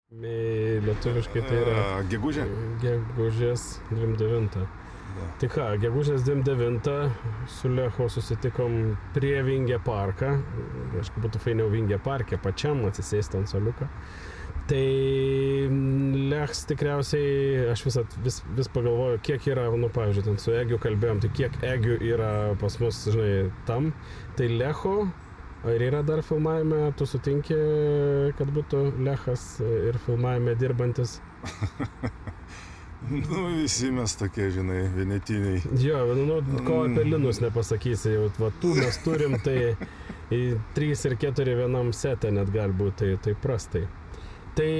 Lietuviškai tai yra Gegužė? Gegužės 29. Tai ką, gegužės 29 su Lechu susitikom prie Vingio parką. Aišku, būtų fainiau Vingio parke pačiam atsisėsti ant suoliuko. Tai Lechs tikriausiai, aš vis pagalvoju, kiek yra, pavyzdžiui, ten su Egiu kalbėjom, tai kiek Egių yra pas mus, žinai, tam. Tai Lecho, ar yra dar filmavime, tu sutinki, kad būtų Lechas ir filmavime dirbantis? Visi mes tokie, žinai, vienetiniai. Jo, ko apie Linus nepasakysi, jau tų mes turim, tai 3 ir 4 vienam sete net galbūt, tai prastai. Tai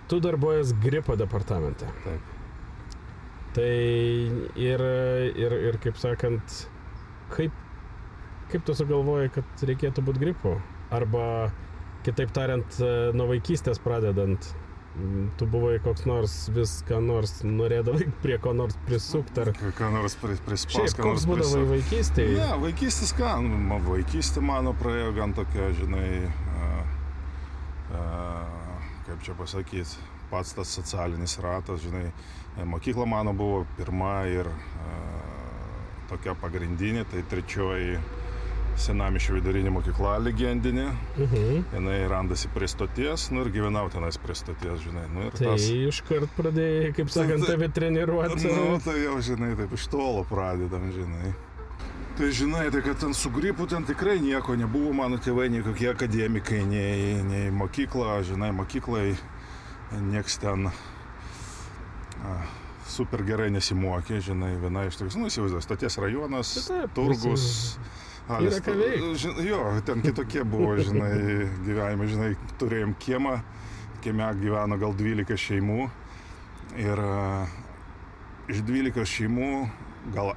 tu darbuojas gripo departamente. Taip. Tai ir kaip sakant, kaip tu sugalvojai, kad reikėtų būti gripo? Arba, kitaip tariant, nuo vaikystės pradedant, tu buvai koks nors ką nors norėdavai prie ko nors prisukti ar... Ką nors prispaus, šiaip, koks būdavai vaikystėje? Ne, vaikystės ką? Vaikystė mano praėjo gan tokia, žinai, kaip čia pasakyti, pats tas socialinis ratas, žinai, mokykla mano buvo pirma ir tokia pagrindinė, tai trečioji Senamiesčio vidurinė mokykla legendinė. Jinai randasi prie stoties, ir gyvenau tenais prie stoties, žinai. Tai iškart pradėjai, kaip sakant, tave treniruoti. Tai jau, žinai, taip iš tolo pradedam, žinai. Tai žinai, tai kad ten su gripu ten tikrai nieko nebuvo, mano tėvai niekokie akademikai, nei mokykla, žinai, mokyklai nieks ten super gerai nesimokė, žinai, viena iš tokios, įsivaizduoju, stoties rajonas, turgus. Yra ką veikti. Jo, ten kitokie buvo, žinai, gyvenimai, žinai, turėjom kiemą, kieme gyveno gal 12 šeimų ir iš 12 šeimų gal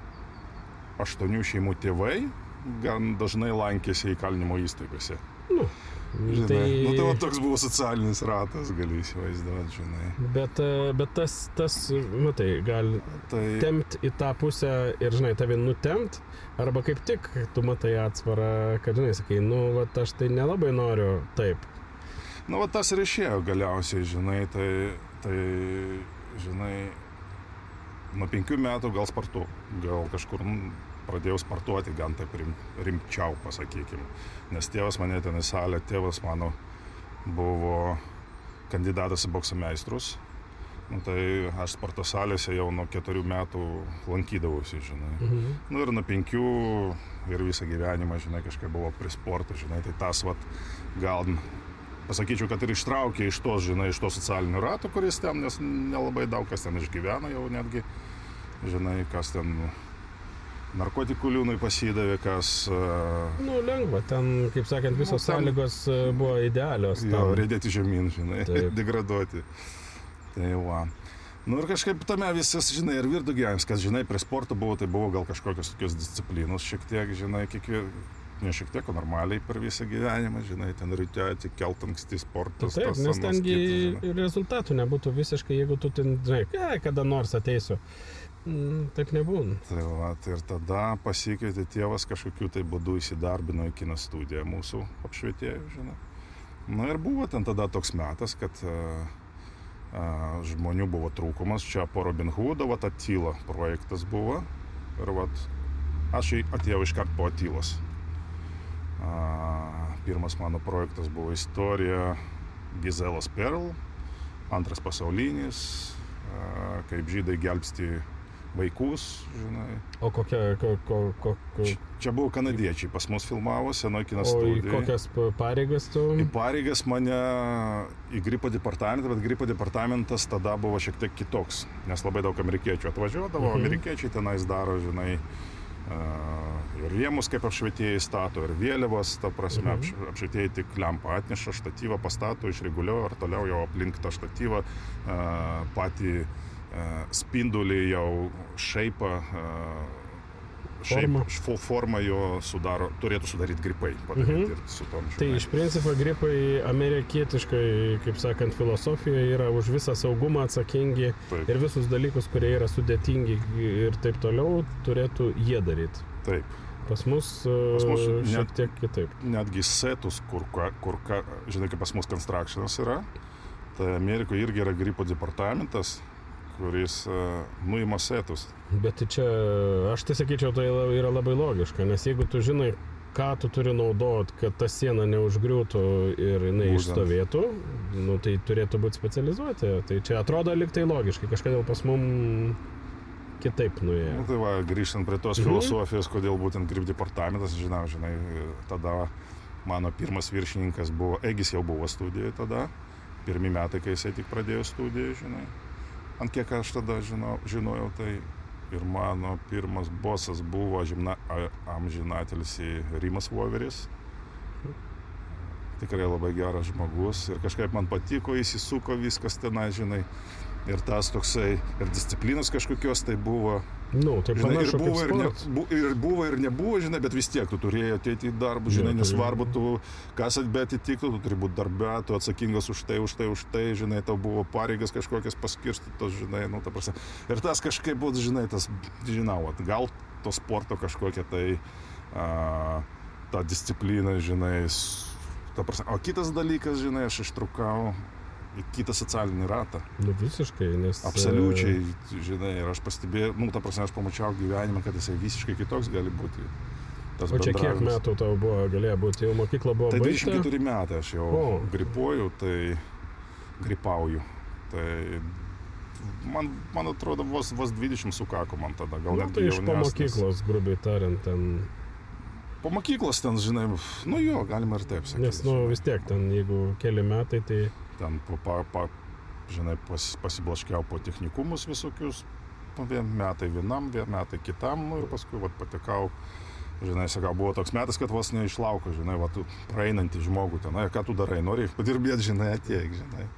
8 šeimų tėvai gan dažnai lankėsi įkalinimo įstaigose. Žinai, tai toks buvo socialinis ratas, gali įsivaizduoti, žinai. Bet tas matai, gali tempt į tą pusę ir, žinai, tave nutempt, arba kaip tik tu matai atsvarą, kad, žinai, sakai, aš tai nelabai noriu taip. Tas ir išėjo galiausiai, žinai, tai žinai, nuo 5 metų gal sportu, gal kažkur pradėjau sportuoti gan taip rimčiau, pasakykim. Nes tėvas mane ten į salę, tėvas mano buvo kandidatas į bokso meistrus. Tai aš sporto salėse jau nuo 4 metų lankydavausi, žinai. Ir nuo 5 ir visą gyvenimą, žinai, kažkaip buvo prie sporto, žinai. Tai tas, gal pasakyčiau, kad ir ištraukė iš tos, žinai, iš to socialinio rato, kuris ten, nes nelabai daug kas ten išgyveno jau netgi, žinai, kas ten narkotikų liūnai pasidavė, kas... Lengva, ten, kaip sakant, visos sąlygos buvo idealios. Jo, rėdėti žemyn, žinai, degraduoti. Tai va. Ir kažkaip tame visas, žinai, ir virtų gyvenimas, kas, žinai, prie sporto buvo, tai buvo gal kažkokios tokios disciplinos šiek tiek, žinai, ne šiek tiek, o normaliai per visą gyvenimą, žinai, ten ryte atsikelt anksti sportas. Taip, nes tengi rezultatų nebūtų visiškai, jeigu tu ten, žinai, kada nors ateisiu. Taip nebūna. Tai va, ir tada pasikeitė tėvas kažkokiu tai būdu įsidarbino į kino studiją mūsų apšvietėjų, žinai. Ir buvo ten tada toks metas, kad žmonių buvo trūkumas. Čia po Robin Hoodo, Atyla projektas buvo. Ir aš atėjau iškart po Atylos. Pirmas mano projektas buvo istorija Gizelos Perl, antras pasaulinis, kaip žydai gelbsti vaikus, žinai. O kokia... Čia buvo kanadiečiai, pas mus filmavo senoj kino studijai. O į kokias pareigas tu? Į pareigas mane į gripo departamentą, bet gripo departamentas tada buvo šiek tiek kitoks, nes labai daug amerikiečių atvažiuodavo, amerikiečiai tenais daro, žinai, ir rėmus kaip apšvietėjai stato, ir vėliavos, ta prasme, apšvietėjai tik lempą atneša, štatyvą pastato, išreguliuoja, ar toliau jau aplink tą štatyvą patį spindulį jau šeipą, formą jo turėtų sudaryti gripai. Tai iš principo gripai amerikietiškai, kaip sakant, filosofijoje yra už visą saugumą atsakingi. Taip. Ir visus dalykus, kurie yra sudėtingi ir taip toliau, turėtų jie daryti. Taip. Pas mus šiek tiek kitaip. Netgi setus, kur žinai, kaip pas mus constructionas yra, Tai Amerikoje irgi yra gripo departamentas, kuris nuima setus. Bet tai čia, aš tai sakyčiau, tai yra labai logiška, nes jeigu tu žinai, ką tu turi naudot, kad ta siena neužgriūtų ir jinai išstovėtų, nu, tai turėtų būti specializuoti. Tai čia atrodo lyg tai logiškai, kažkodėl pas mum kitaip nuėjo. Nu, tai va, grįžtant prie tos filosofijos, kodėl būtent grip departamentas, žinai, tada mano pirmas viršininkas buvo, Egis jau buvo studijoje tada, pirmi metai, kai jisai tik pradėjo studiją, žinai. Ant kiek aš tada žinojau, tai ir mano pirmas bosas buvo amžinatilsį Rimas Voveris. Tikrai labai geras žmogus ir kažkaip man patiko, įsisuko viskas tenai, žinai. Ir tas toksai, ir disciplinos kažkokios tai buvo. Nu, tai žinai, panašu kaip sportas. Ir buvo ir nebuvo, žinai, bet vis tiek tu turėjai ateiti į darbą, žinai, nesvarbu, tu kas atitiktų, tu turi būti darbe, tu atsakingas už tai, žinai, tau buvo pareigas kažkokias paskirstytos, žinai, nu, ta prasme. Ir tas kažkaip buvo, žinai, tas, žinau, gal to sporto kažkokia tai ta disciplina, žinai, ta prasme. O kitas dalykas, žinai, aš ištrukau į kitą socialinį ratą. Nu, visiškai, nes... Absoliučiai, žinai, ir aš pastebėjau, nu, ta prasme, aš pamačiau gyvenimą, kad jisai visiškai kitoks gali būti. O čia kiek metų tau buvo, galėjo būti, jau mokykla buvo baigta? Tai 24 metai aš jau gripuoju, tai gripauju. Tai man atrodo, vos 20 sukako man tada, gal net tai iš po mokyklos, grubiai tariant, ten... Po mokyklos ten, žinai, nu jo, galima ir taip sakyti. Nes, nu, vis tiek ten, jeigu keli metai, tai... Ten, žinai, pasiblaškiau po technikumus visokius, metai vienam, metai kitam, nu, ir paskui patekau, žinai, sakau, buvo toks metas, kad vos neišlaukiu, žinai, va, tu praeinantį žmogų ten, ką tu darai, nori padirbėti, žinai, ateik, žinai.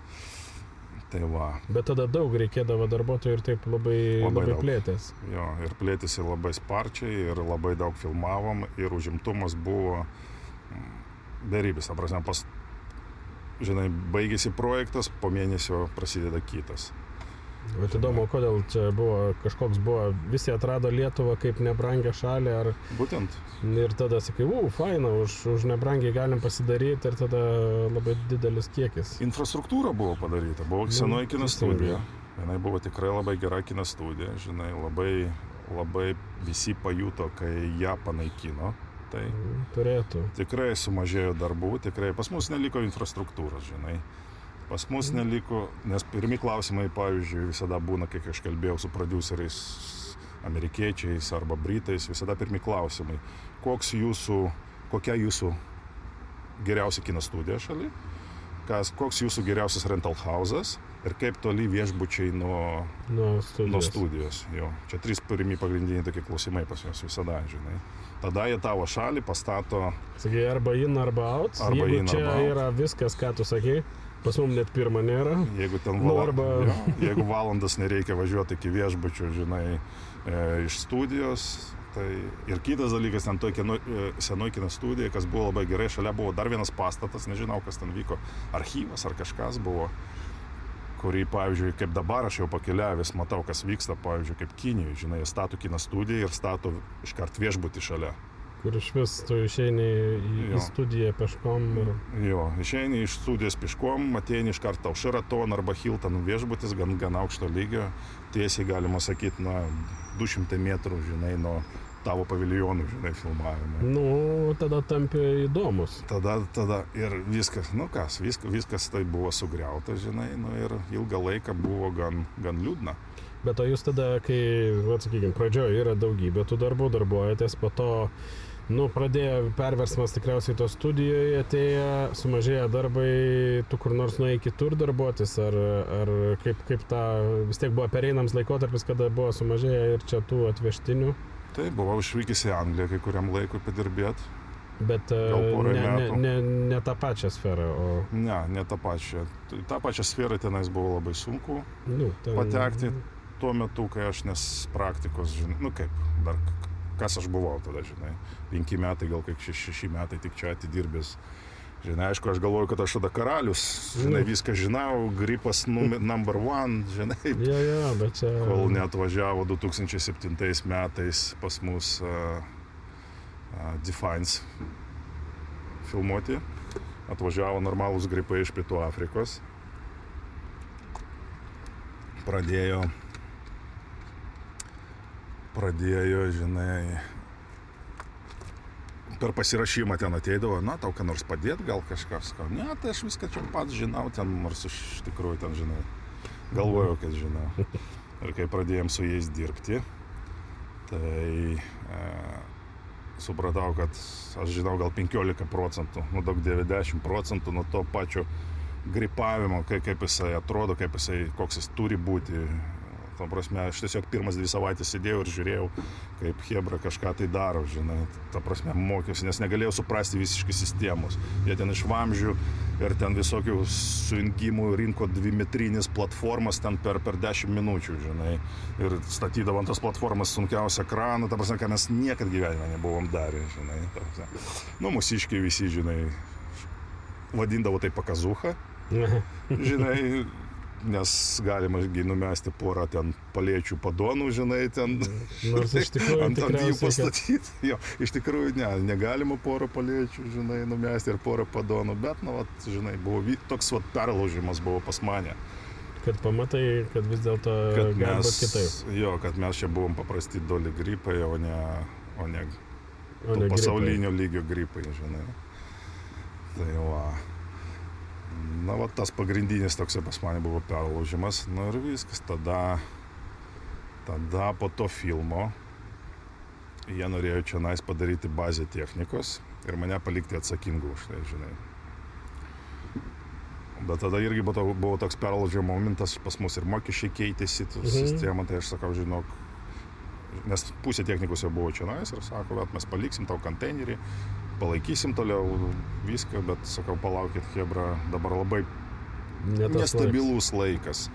Tai va. Bet tada daug reikėdavo darbuotojų ir taip labai plėtės. Jo, ir plėtėsi labai sparčiai, ir labai daug filmavom, ir užimtumas buvo beribis, prasme, žinai, baigėsi projektas, po mėnesio prasideda kitas. Bet įdomu, kodėl čia kažkoks buvo, visi atrado Lietuvą kaip nebrangę šalį, ar... Būtent. Ir tada sakai, faina, už nebrangiai galim pasidaryti, ir tada labai didelis kiekis. Infrastruktūra buvo padaryta, buvo senoji kino studija. Jinai buvo tikrai labai gera kino studija, žinai, labai visi pajuto, kai ją panaikino. Tai turėtų. Tikrai sumažėjo darbų, tikrai pas mus neliko infrastruktūros, žinai. Pas mus neliko, nes pirmi klausimai, pavyzdžiui, visada būna, kai aš kalbėjau su prodiuseriais, amerikiečiais arba britais, visada pirmi klausimai. Kokia jūsų geriausia kino studija šaly? Koks jūsų geriausias rental house'as? Ir kaip toli viešbučiai nuo studijos. Jo. Čia 3 pirmi pagrindiniai tokie klausimai pas juos visada, žinai. Tada jie tavo šalį pastato... Sakai, arba in, arba out. Jeigu čia yra viskas, ką tu sakai, pas mums net pirma nėra. Jeigu ten jeigu valandas nereikia važiuoti iki viešbučių, žinai, iš studijos. Tai... Ir kitas dalykas, ten senoji kino studija, kas buvo labai gerai, šalia buvo dar vienas pastatas, nežinau, kas ten vyko, archyvas ar kažkas buvo. Kurį, pavyzdžiui, kaip dabar aš jau pakeliavęs matau, kas vyksta, pavyzdžiui, kaip Kinijoje, žinai, stato kino studiją ir stato iškart viešbutį šalia. Kur iš vis tu išeini į studiją peškom ir... Jo, išeini iš studijos peškom, ateini iškart tau Sheraton arba Hilton viešbutis, gan aukšto lygio, tiesiai galima sakyti, 200 metrų, žinai, nuo tavo paviljonų, žinai, filmavimą. Nu, tada tampi įdomus. Tada ir viskas, viskas tai buvo sugriauta, žinai, ir ilgą laiką buvo gan liūdna. Bet o jūs tada, kai, sakykime, pradžioje yra daugybė tų darbų, darbuojatės, po to, pradėjo perversmas tikriausiai to studijoje, atėjo, sumažėjo darbai, tu kur nors nuėjai kitur darbuotis, ar kaip ta, vis tiek buvo pereinams laikotarpis, kada buvo sumažėję ir čia tų atvežtinių? Tai buvau išvykęs į Angliją kai kuriam laikui padirbėti. Bet ne tą pačią sferą, o... Ne tą pačią. Ta pačią sferą tenais buvo labai sunku patekti tuo metu, kai aš nes praktikos, žinai, dar kas aš buvau tada, žinai, 5 metai, gal 6 metai tik čia atidirbęs. Žinai, aišku, aš galvoju, kad aš tada karalius, žinai, viską žinau, gripas number 1, žinai. Bet čia... Kol neatvažiavo 2007 metais pas mus Defiance filmuoti. Atvažiavo normalūs gripai iš Pietų Afrikos. pradėjo, žinai, per pasirašymą ten ateidavo, na, tau ką nors padėt, gal kažkas, ne, tai aš viską čia pats žinau, ten, nors iš tikrųjų ten, žinai, galvojau, kad žinau. Ir kai pradėjom su jais dirbti, tai supratau, kad aš žinau gal 15%, nu daug 90% nuo to pačio gripavimo, kaip jisai atrodo, koks jis turi būti. Ta prasme, aš tiesiog pirmas 2 savaitės sėdėjau ir žiūrėjau, kaip chebra kažką tai daro, žinai. Ta prasme, mokiausi, nes negalėjau suprasti visiškai sistemos. Jie ten iš vamzdžių ir ten visokių sujungimų rinko 2-metrinės platformas ten per 10 minučių, žinai. Ir statydavo ant tos platformas sunkiausią ekraną, ta prasme, ką mes niekad gyvenime nebuvom darę, žinai. Nu, mūsiškiai visi, žinai, vadindavo tai pakazucha, žinai. Nes galima numesti porą ten paliečių padonų, žinai, ten ant jų pastatyti. Jo, iš tikrųjų, negalima porą paliečių, žinai, numesti ir porą padonų, bet, nu, vat, žinai, buvo toks vat perlaužimas buvo pas mane. Kad pamatai, kad vis dėlto gali būti kitaip. Jo, kad mes čia buvom paprasti doli gripai, o ne pasaulinio lygio gripai, žinai. Tai va. Na, va, tas pagrindinis toks pas mane buvo perlaužimas, nu ir viskas, tada po to filmo jie norėjo čionais padaryti bazę technikos ir mane palikti atsakingų už tai, žinai. Bet tada irgi buvo toks perlaužimo momentas, pas mus ir mokesčiai keitėsi sistemą, tai aš sakau, žinok, nes pusė technikos jau buvo čionais ir sako, bet mes paliksim tau konteinerį, palaikysim toliau viską, bet sakau, palaukit, chebra, dabar labai nestabilus laikas.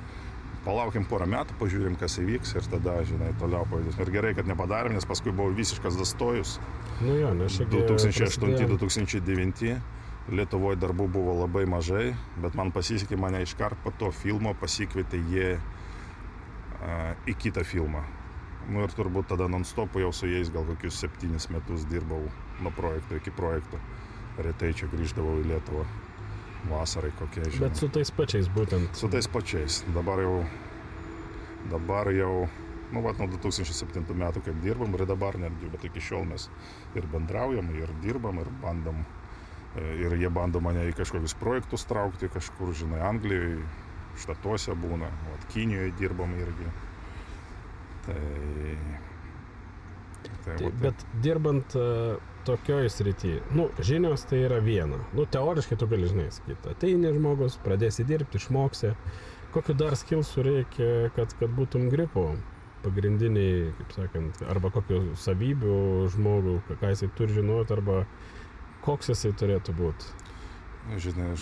Palaukim porą metų, pažiūrim, kas įvyks ir tada, žinai, toliau pajudės. Ir gerai, kad nepadarėm, nes paskui buvo visiškas zastojus. Nu jo, nes 2008-2009 Lietuvoje darbų buvo labai mažai, bet man pasisekė, mane iškart po to filmo pasikvietė jie į kitą filmą. Nu ir turbūt tada non-stopų jau su jais gal kokius 7 metus dirbau nuo projekto iki projekto. Retai čia grįždavau į Lietuvą vasarai kokie, žinai. Bet su tais pačiais būtent? Su tais pačiais. Dabar jau, nu vat, nuo 2007 metų kaip dirbam ir dabar netgi, bet iki šiol mes ir bendraujam, ir dirbam, ir bandom. Ir jie bando mane į kažkokius projektus traukti kažkur, žinai, Anglijoje, štatuose būna, vat, Kinijoje dirbam irgi. Bet dirbant tokioj srity, nu, žinios tai yra viena. Nu, teoriškai tu gali, žinai, sakyti, ateini žmogus, pradėsi dirbti, išmoksi. Kokiu dar skillsų reikia, kad būtum gripo pagrindiniai, kaip sakant, arba kokių savybių žmogų, ką jisai turi žinoti, arba koks jisai turėtų būti? Žinai, aš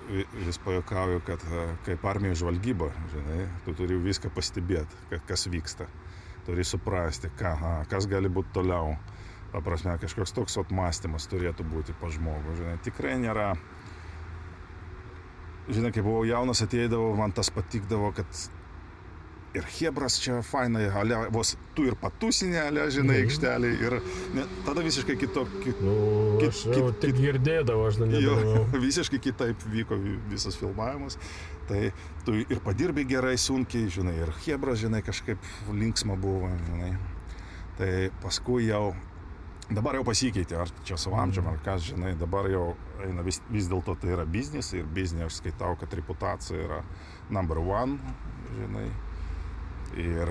vis pajuokauju, kad kaip armijos žvalgyba, žinai, tu turi viską pastebėti, kas vyksta. Turi suprasti, kas gali būti toliau. Paprasme, kažkoks toks atmąstymas turėtų būti pa žmogų. Žinai, tikrai nėra. Žinai, kai buvau jaunas, ateidavau, man tas patikdavo, kad ir chebras čia fainai, ale, vos tu ir patusinė, ale, žinai, aikštelė. Ir tada visiškai kitokį. Aš jau tik girdėdavau, aš nedalyvau. Visiškai kitaip vyko visas filmavimas. Tai tu ir padirbai gerai, sunkiai, žinai, ir chebras, žinai, kažkaip linksma buvo, žinai. Tai paskui jau, dabar jau pasikeitė, ar čia savamčiam, ar kas, žinai, dabar jau eina vis dėlto tai yra biznis, ir biznį aš skaitau, kad reputacija yra number one, žinai. Ir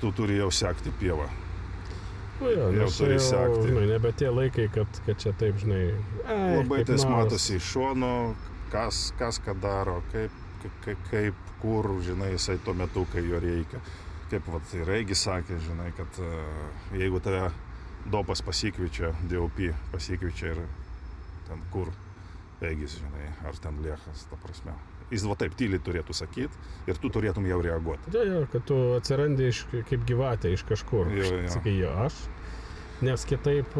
tu turi jau sekti pievą. Nu jo, jau turi sekti. Žinai, nebe tie laikai, kad čia taip, žinai, labai tai matosi iš šono, kas ką daro, kaip, kur, žinai, jisai tuo metu, kai jo reikia. Kaip vat, ir Eigis sakė, žinai, kad jeigu tave dopas pasikviečia, DOP pasikviečia ir ten kur Eigis, žinai, ar ten Lechas, ta prasme. Jis va taip tyliai turėtų sakyti ir tu turėtum jau reaguoti. Jo, kad tu atsirandi kaip gyvatė iš kažkur. Sakai, aš. Nes kitaip...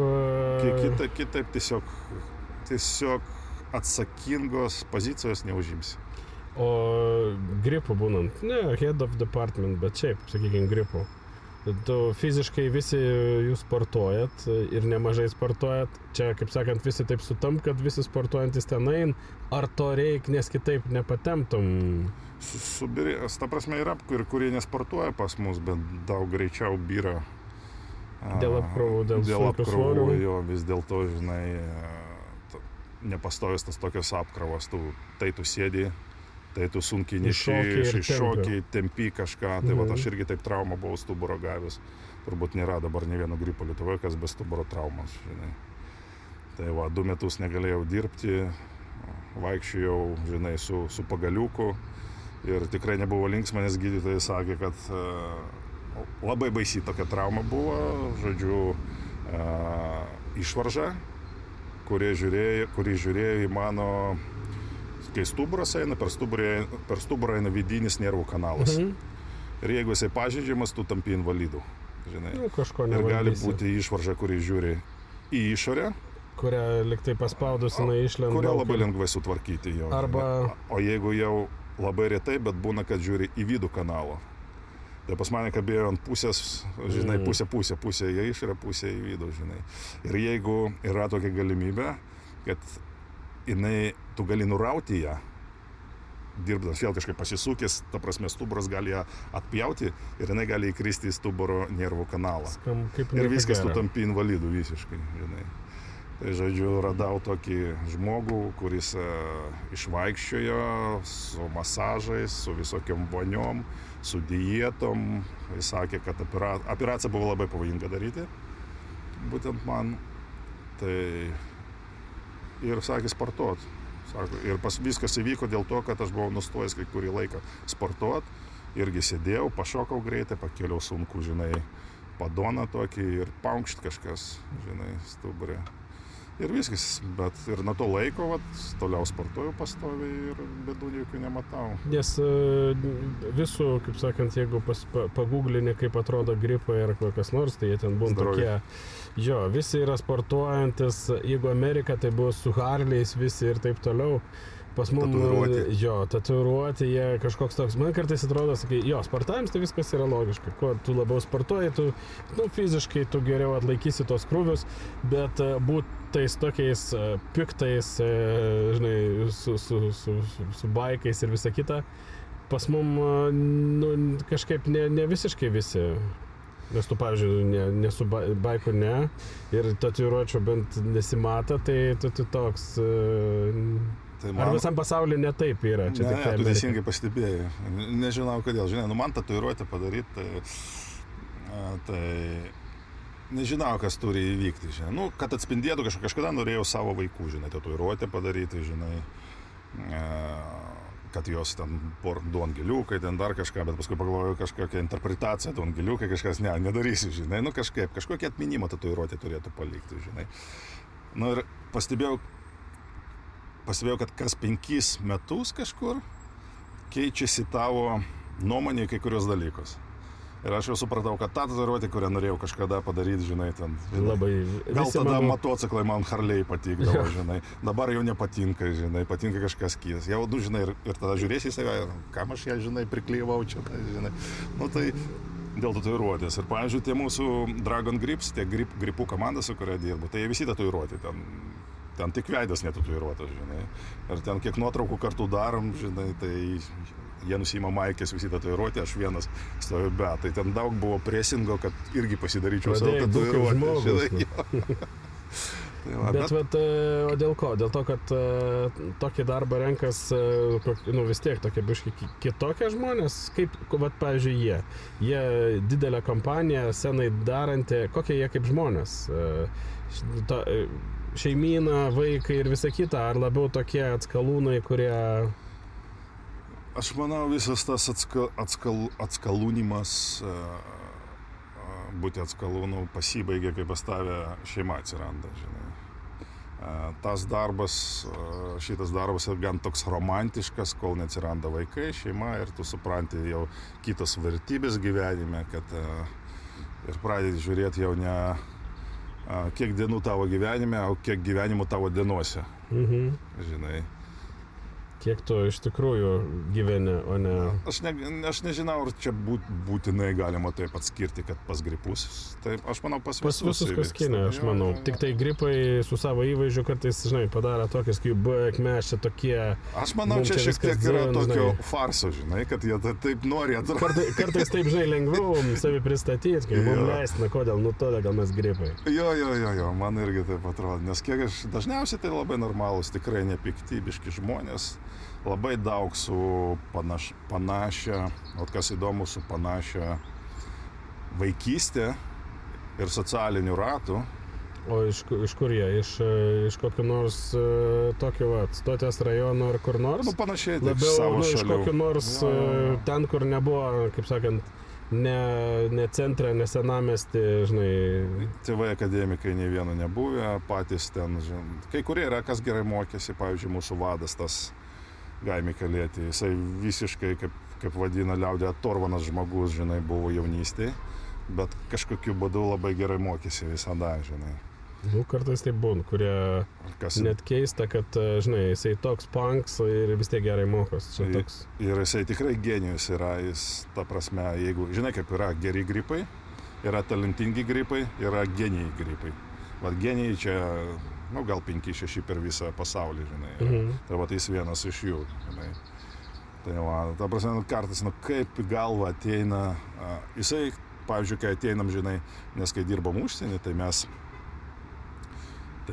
Kitaip tiesiog atsakingos pozicijos neužimsi. O gripo būnant, ne head of department, bet šiaip, sakykime, gripo. Tu fiziškai visi jūs sportuojat ir nemažai sportuojat. Čia, kaip sakant, visi taip sutamp, kad visi sportuojantis ten eina. Ar to reikia, nes kitaip nepatemtum? Subirės, ta prasme, yra, kurie nesportuoja pas mus, bet daug greičiau byra. Dėl apkrovų, dėl apkrovų, jo, vis dėlto, žinai, nepastovės tas tokios apkrovos, tai tu sėdi, tai tu sunkiai neši, iššokiai, tempi kažką, tai va aš irgi taip traumą buvau stuburo gavęs, turbūt nėra dabar ne vieno gripo Lietuvoje, kas be stuburo traumos, žinai. Tai va, 2 metus negalėjau dirbti, vaikščiojau, žinai, su pagaliuku ir tikrai nebuvo linksma, nes gydytojai sakė, kad labai baisi tokia trauma buvo, žodžiu, išvarža, kuri žiūrėjo į mano, kai stuburas eina, per stuburą eina vidinis nervų kanalas. Ir jeigu jisai pažeidžiamas, tu tampi invalidu, žinai. Ir gali būti išvarža, kuri žiūri į išorę, kurią liktai paspaudus, jinai išlenda. Kurią labai lengvai sutvarkyti jo. O jeigu jau labai retai, bet būna, kad žiūri į vidų kanalo. Tai pas mane kabėjo ant pusės, žinai, pusė į išorę, pusė į vidų, žinai. Ir jeigu yra tokia galimybė, kad tu gali nurauti ją, dirbdamas vėl kažkaip pasisukęs, ta prasme, stuburas gali ją atpjauti ir jinai gali įkristi į stuburo nervų kanalą. Ir viskas tu tampi invalidų visiškai, žinai. Tai, žodžiu, radau tokį žmogų, kuris išvaikščiojo su masažais, su visokiom voniom, su dietom. Jis sakė, kad operacija buvo labai pavojinga daryti, būtent man. Tai ir sakė sportuot. Ir viskas įvyko dėl to, kad aš buvau nustojęs kai kurį laiką sportuot. Irgi sėdėjau, pašokau greitai, pakėliau sunku, žinai, padoną tokį ir paunkšt kažkas, žinai, stuburė. Ir viskas, bet ir nuo to laiko toliau sportuoju pastoviai ir bėdų jokių nematau. Nes visų, kaip sakant, jeigu pagūglini, kaip atrodo gripai ar kokias nors, tai jie ten būna tokie. Jo, visi yra sportuojantis, jeigu Amerika, tai buvo su Harley'ais visi ir taip toliau. Pas mum, tatuiruoti, jie kažkoks toks, man kartais atrodo, sakai, jo, sportavimams tai viskas yra logiška, kuo tu labiau sportuoji, tu fiziškai tu geriau atlaikysi tos krūvius, bet būt tais tokiais piktais, žinai, su baikais ir visa kita, pas mum kažkaip ne visiškai visi. Nes tu, pavyzdžiui, ne su baiku ir tatuiruočių bent nesimata, tai tu toks... Ar visam pasaulyje ne taip yra? Čia ne, tu teisingai pastebėjai. Nežinau kodėl. Žinai, man tatuiruotę padaryti, tai nežinau, kas turi įvykti. Žinai. Kad atspindėtų kažkada norėjau savo vaikų, žinai, tatuiruotę padaryti, žinai, kad jos ten du angeliukai, ten dar kažką, bet paskui pagalvojau kažkokią interpretaciją, du angeliukai, kažkas nedarysiu, žinai, kažkokią atminimą tatuiruotę turėtų palikti, žinai. Ir pastebėjau, kad kas 5 metus kažkur keičiasi tavo nuomonė į kai kurios dalykus. Ir aš jau supratau, kad tą tatuiruotę, kurią norėjau kažkada padaryti, žinai, ten... Gal tada motociklai man Harley patikdavo, žinai. Dabar jau nepatinka, žinai, patinka kažkas kitas. Jau, žinai, ir tada žiūrėsi į save, kam aš ją, žinai, priklyvau čia, žinai. Tai dėl tatuiruotės. Ir, pavyzdžiui, tie mūsų Dragon Grips, tie gripų komanda, su kuria dirbu, tai jie visi tatuiruoti ten tik veidas netatuiruotas, žinai. Ir ten kiek nuotraukų kartu darom, žinai, tai jie nusima maikės visi tatuiruoti, aš vienas stoviu be. Tai ten daug buvo presingo, kad irgi pasidaryčiau savo tatuiruotę, žinai. Bet o dėl ko? Dėl to, kad tokį darbą renkas, vis tiek tokie biški kitokie žmonės, kaip, pavyzdžiui, jie didelę kompaniją, senai daranti, kokie jie kaip žmonės? Šeimyna, vaikai ir visa kita, ar labiau tokie atskalūnai, kurie... Aš manau, visas tas atskalūnimas, būti atskalūnų pasibaigia, kai pas tave šeima atsiranda, žinai. Šitas darbas yra gan toks romantiškas, kol neatsiranda vaikai, šeima ir tu supranti jau kitos vertybės gyvenime, kad ir pradedi žiūrėti jau ne kiek dienų tavo gyvenime, o kiek gyvenimų tavo dienose, žinai. Kiek tu iš tikrųjų gyveni, o ne... Aš nežinau, ar čia būtinai galima taip atskirti, kad pas gripus. Taip, aš manau, pas visus kaskinė, aš manau. Tik tai gripai su savo įvaizdžiu kartais, žinai, padaro tokias, kaip mes čia tokie... Aš manau, čia šiek tiek yra tokio farso, žinai, kad jie taip nori atrodyti. Kartais taip, žinai, lengviau savi pristatyti, kai mums leistina, kodėl, todėl gal mes gripai. Jo, man irgi taip atrodo, nes kiek aš dažniausiai tai labai normalūs, tikrai nepiktybiški žmonės. Labai daug su panašia, kas įdomu, su panašia vaikystė ir socialinių ratų. O iš kur jie? Iš kokio nors tokio, Stotės rajono ar kur nors? Panašiai, labiau savo iš kokio nors ten, kur nebuvo, kaip sakant, ne centre, ne senamiestį, žinai. Tėvai akademikai nei vieno nebuvę, patys ten, žinai. Kai kurie yra, kas gerai mokėsi, pavyzdžiui, mūsų vadas tas Gaimi Kalėti. Jisai visiškai, kaip vadina liaudė, Torvanas žmogus, žinai, buvo jaunystėje, bet kažkokiu būdu labai gerai mokėsi visada, žinai. Kartais taip būna, kurie net keista, kad, žinai, jisai toks punks ir vis tiek gerai mokosi. Ir jisai tikrai genijus yra, jis, ta prasme, jeigu, žinai, kaip yra geri gripai, yra talentingi gripai, yra genijai gripai. Vat genijai čia, gal 5-6 per visą pasaulį, žinai. Tai va, jis vienas iš jų, žinai. Tai va, ta prasme, kartais, kaip į galvą ateina, jisai, pavyzdžiui, kai ateinam, žinai, nes kai dirbam užsienį, tai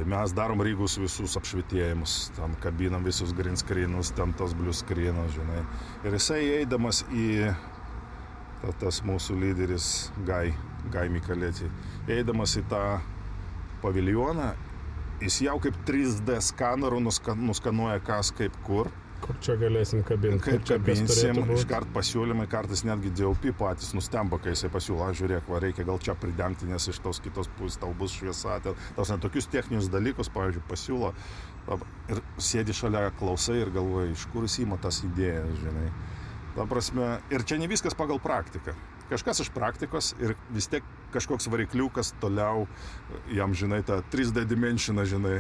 mes darom Rygos visus apšvietėjimus, ten kabinam visus green screenus, ten tos blue screenus, žinai. Ir jisai eidamas į, tas mūsų lyderis Gaimi Kalėti, eidamas į tą paviljoną, jis jau kaip 3D skaneru nuskanuoja kas kaip kur. Kur čia galėsim kabinti? Kaip kabinsim, iškart pasiūlymai, kartais netgi DLP patys nustemba, kai jisai pasiūlo, žiūrėk, reikia gal čia pridengti, nes iš tos kitos pusės tau bus šviesa. Tokius techninius dalykus, pavyzdžiui, pasiūlo ir sėdi šalia, klausai ir galvoji, iš kur jis ima tas idėjas, žinai. Ta prasme, ir čia ne viskas pagal praktiką. Kažkas iš praktikos ir vis tiek kažkoks varikliukas toliau jam, žinai, tą 3D dimensioną, žinai,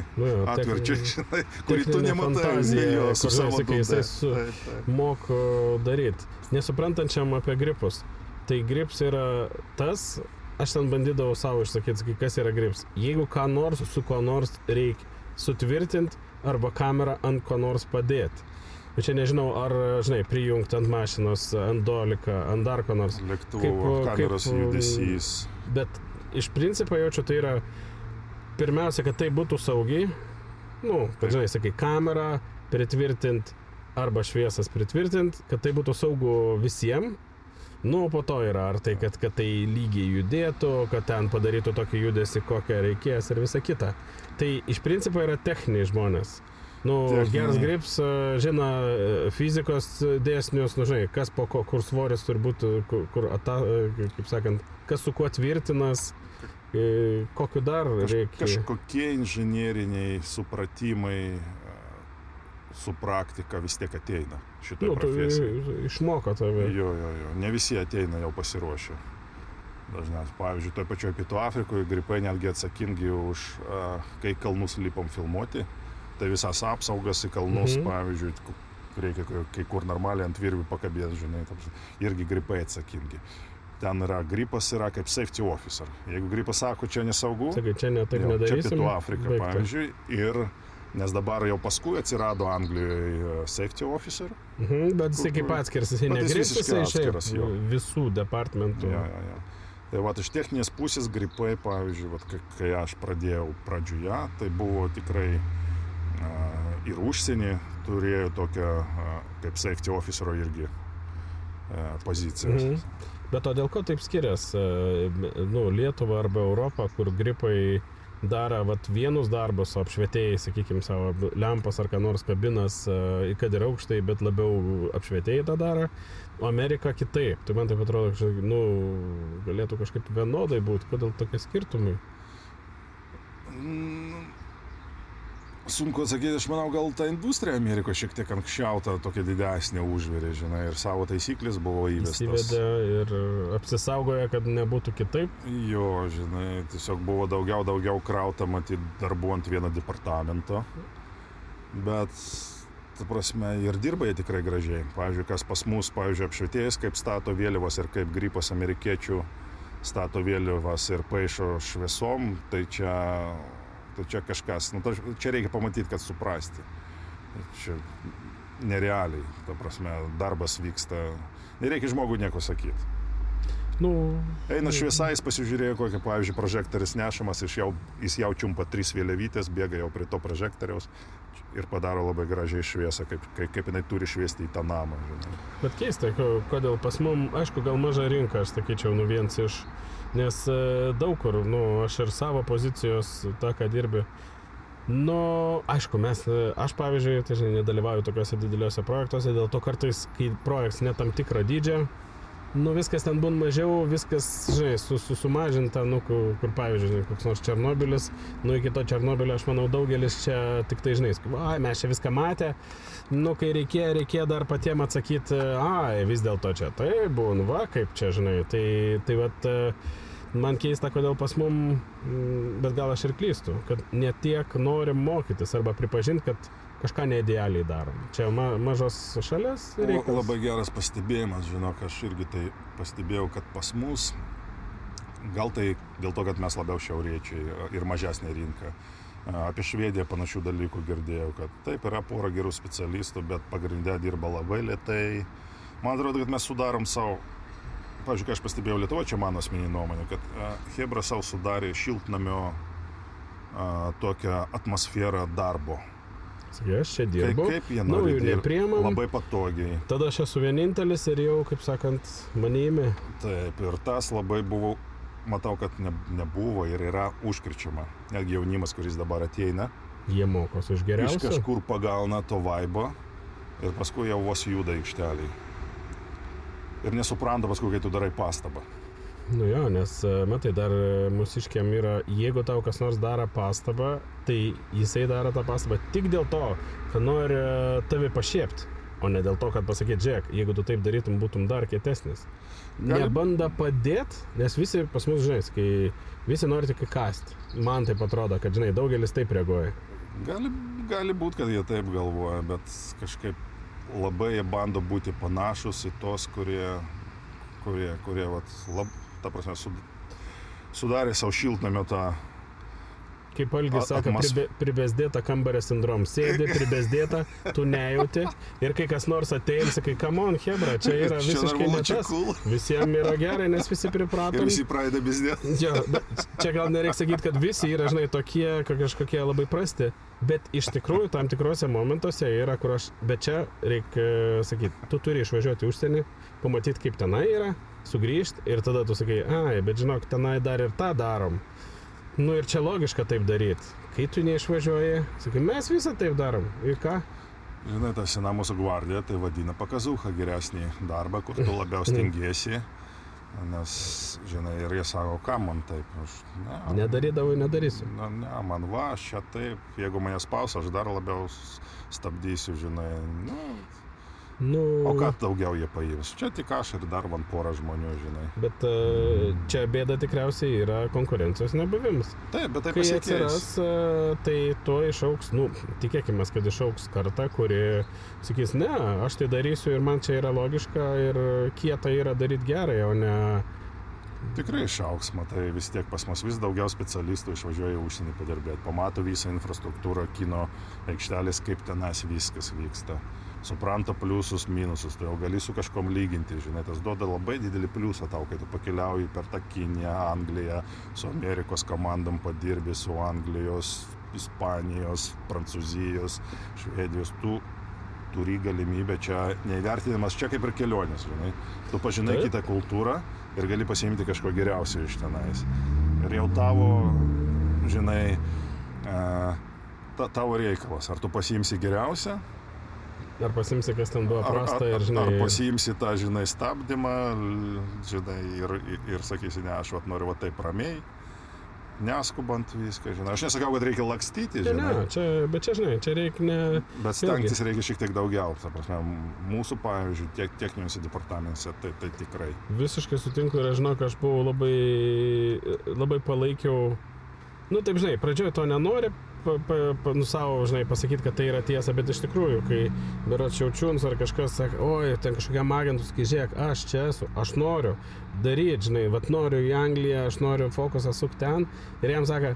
atverčia, žinai, kurį tu nematai, jo, su savo dūda. Moko daryti. Nesuprantančiam apie gripus. Tai grips yra tas, aš ten bandydavau savo išsakyti, kas yra grips. Jeigu ką nors su ko nors reikia sutvirtinti arba kamerą ant ko nors padėti. Bet čia nežinau, ar, žinai, prijungti ant mašinos, ant dolika, ant dar ko nors. Lėktuvo, kameros judesys. Bet iš principo jaučiu, tai yra pirmiausia, kad tai būtų saugiai. Kad, žinai, sakai, kamerą pritvirtinti arba šviesas pritvirtinti, kad tai būtų saugu visiems. Po to yra, ar tai, kad tai lygiai judėtų, kad ten padarytų tokį judesį, kokią reikės ir visa kita. Tai iš principo yra techniniai žmonės. Geras grips žino fizikos dėsnius, žinai, kas po ko, kur svoris turi būti, kaip sakant, kas su kuo tvirtinas, kokiu dar reikia. Kažkokie inžinieriniai supratimai su praktika vis tiek ateina šitoj profesijai. Išmoko tave. Jo. Ne visi ateina jau pasiruošę. Dažniausiai, pavyzdžiui, toj pačioj Pietų Afrikoje gripai netgi atsakingi už, kai kalnus lipom filmuoti. Tai visas apsaugas į kalnus, pavyzdžiui, reikia kai kur normaliai ant virvių pakabės, žinai, irgi gripai atsakingi. Ten gripas yra kaip safety officer. Jeigu gripas sako, čia nesaugu, sakai, čia nedarysim, čia Pietų Afrika, pavyzdžiui, ir nes dabar jau paskui atsirado Anglijoje safety officer. Bet jisai kaip atskiras, jisai negrips, jisai šiaip visų departamentų. Jo. Tai iš techninės pusės gripai, pavyzdžiui, kai aš pradėjau pradžioje, tai buvo tikrai ir užsienį turėjo tokią kaip safety officerio irgi poziciją. Bet o dėl ko taip skiriasi Lietuva arba Europa, kur gripai daro vienus darbus, o apšvietėjai, sakykime, savo lempas ar ką nors kabinas, kad ir aukštai, bet labiau apšvietėjai tą daro, o Amerika kitaip. Tai man taip atrodo, galėtų kažkaip vienodai būti. Kodėl tokie skirtumai? Sunku atsakyti, aš manau, gal ta industrija Amerikoje šiek tiek anksčiau tokia didesnė užvirė, žinai, ir savo taisyklės buvo įvestas. Įsivedė ir apsisaugoja, kad nebūtų kitaip? Jo, žinai, tiesiog buvo daugiau krauta, matyti, darbų ant vieno departamento. Bet ta prasme, ir dirba jie tikrai gražiai. Pavyzdžiui, kas pas mus, pavyzdžiui, apšvietėjas, kaip stato vėliavas ir kaip gripas amerikiečių stato vėliavas ir paišo šviesom, tai čia kažkas, nu, čia reikia pamatyti, kad suprasti. Čia nerealiai, ta prasme, darbas vyksta, nereikia žmogui nieko sakyti. Eina šviesa, jis pasižiūrėjo, kokią, pavyzdžiui, prožektorius nešamas, jis jau čiumpa 3 vėliavytės, bėga jau prie to prožektoriaus ir padaro labai gražiai šviesą, kaip jinai turi šviesti į tą namą. Žinai. Bet keista, kodėl pas mum, aišku, gal maža rinka, aš sakyčiau, viens iš, nes daug kur, aš ir savo pozicijos, tą, ką dirbi, aišku, aš pavyzdžiui, tai žinai, nedalyvauju tokiuose dideliuose projektuose, dėl to kartais, kai projektas ne tam tikrą dydžią, viskas ten būna mažiau, viskas, žinai, sumažinta, kur pavyzdžiui, koks nors Černobylis, iki to Černobylio, aš manau, daugelis čia tik tai, žinai, mes čia viską matė, kai reikėjo dar patiem atsakyti, vis dėlto čia, tai buvo, kaip čia, žinai, tai vat, man keista, kodėl pas mum, bet gal aš ir klystu, kad ne tiek norim mokytis arba pripažinti, kad kažką neidealiai darom. Čia mažos šalies reikalas. Labai geras pastebėjimas, žinok, aš irgi tai pastebėjau, kad pas mus, gal tai dėl to, kad mes labiau šiauriečiai ir mažesnė rinka. Apie Švediją panašių dalykų girdėjau, kad taip yra pora gerų specialistų, bet pagrindė dirba labai lėtai. Man atrodo, kad mes sudarom savo, pavyzdžiui, kai aš pastebėjau Lietuvą, čia mano asmeninė nuomonė, kad Chebra savo sudarė šiltnamio tokią atmosferą darbo. Aš čia dirbu, kaip jie nori nepriemam, labai patogiai. Tada aš esu vienintelis ir jau, kaip sakant, manimi. Taip, ir tas labai buvo, matau, kad nebuvo ir yra užkričiama. Netgi jaunimas, kuris dabar ateina. Jie mokosi už geriausią. Iš kažkur pagauna to vaibo ir paskui jau vos juda aikšteliai. Ir nesupranta paskui, kai tu darai pastabą. Nes, matai, dar mūsiškiam yra, jeigu tau kas nors daro pastabą, tai jisai daro tą pastabą tik dėl to, kad nori tave pašiepti, o ne dėl to, kad pasakyti, žiūrėk, jeigu tu taip darytum, būtum dar kietesnis. Nebanda padėti, nes visi pas mus, žinai, kai visi nori tik įkasti. Man taip atrodo, kad, žinai, daugelis taip reaguoja. Gali būti, kad jie taip galvoja, bet kažkaip labai jie bando būti panašus į tos, kurie ta prasme, sudarė savo šiltnamio tą kaip Algis sako, pribezdėta kambario sindrom. Sėdi, pribezdėta, tu nejauti ir kai kas nors ateina, sakai, come on, Chebra, čia yra visiškai ne tas. Visiems yra gerai, nes visi pripratom. Ir visi pradeda bezdėti. Čia gal nereikia sakyti, kad visi yra, žinai, tokie, kažkokie labai prasti, bet iš tikrųjų tam tikrose momentuose yra, kur bet čia reikia sakyti, tu turi išvažiuoti užsienį, pamatyti, kaip tenai yra, sugrįžti ir tada tu sakai, bet žinok, tenai dar ir tą darom. Ir čia logiška taip daryti. Kai tu neišvažiuoji, sakai, mes visą taip darom. Ir ką? Žinai, ta sena mūsų gvardija tai vadina pakazūcha geresnį darbą, kur tu labiau stengiesi. Nes, žinai, ir jie sako, ką man taip? Nedarydavau, nedarysiu. Man aš čia taip, jeigu mane spaus, aš dar labiau stabdysiu, žinai. O ką daugiau jie paims? Čia tik aš ir dar man porą žmonių, žinai. Bet čia bėda tikriausiai yra konkurencijos nebuvimas. Taip, bet tai kai pasikeis. Atsiras, tai to išauks, tikėkime, kad išauks karta, kuri sakys, ne, aš tai darysiu ir man čia yra logiška ir kieta yra daryti gerai, o ne... Tikrai išauks, matai, vis tiek pas mus vis daugiau specialistų išvažiuoja į užsienį padirbėti, pamato visą infrastruktūrą, kino aikštelės, kaip tenais viskas vyksta. Supranta pliusus, minusus, tai jau gali su kažkom lyginti, žinai, tas duoda labai didelį pliusą tau, kai tu pakeliauji per tą Kiniją, Angliją, su Amerikos komandom padirbi, su Anglijos, Ispanijos, Prancūzijos, Švedijos, tu turi galimybę čia, neįvertinimas čia kaip ir kelionės, žinai, tu pažinai kitą kultūrą ir gali pasiimti kažko geriausio iš tenais. Ir jau tavo, žinai, tavo reikalas, ar tu pasiimsi geriausią, ar pasiimsi, kas ten buvo prasta ir, žinai... Ar pasiimsi tą, žinai, stabdymą, žinai, ir sakysi, ne, aš noriu taip ramiai, neskubant viską, žinai. Aš nesakau, kad reikia lakstyti, žinai. Bet čia, žinai, čia reikia ne... Bet stengtis reikia šiek tiek daugiau, ta prasme, mūsų, pavyzdžiui, tiek techniniuose departamentuose, tai tikrai. Visiškai sutinku ir, žinok, aš buvau labai palaikiau... taip, žinai, pradžioje to nenori savo, žinai, pasakyti, kad tai yra tiesa, bet iš tikrųjų, kai berods Jaučiūns ar kažkas sako, oi, ten kažkokiam agentus, kai žiūrėk, aš čia esu, aš noriu daryti, žinai, vat noriu į Angliją, aš noriu fokusą sukti ten, ir jam sako,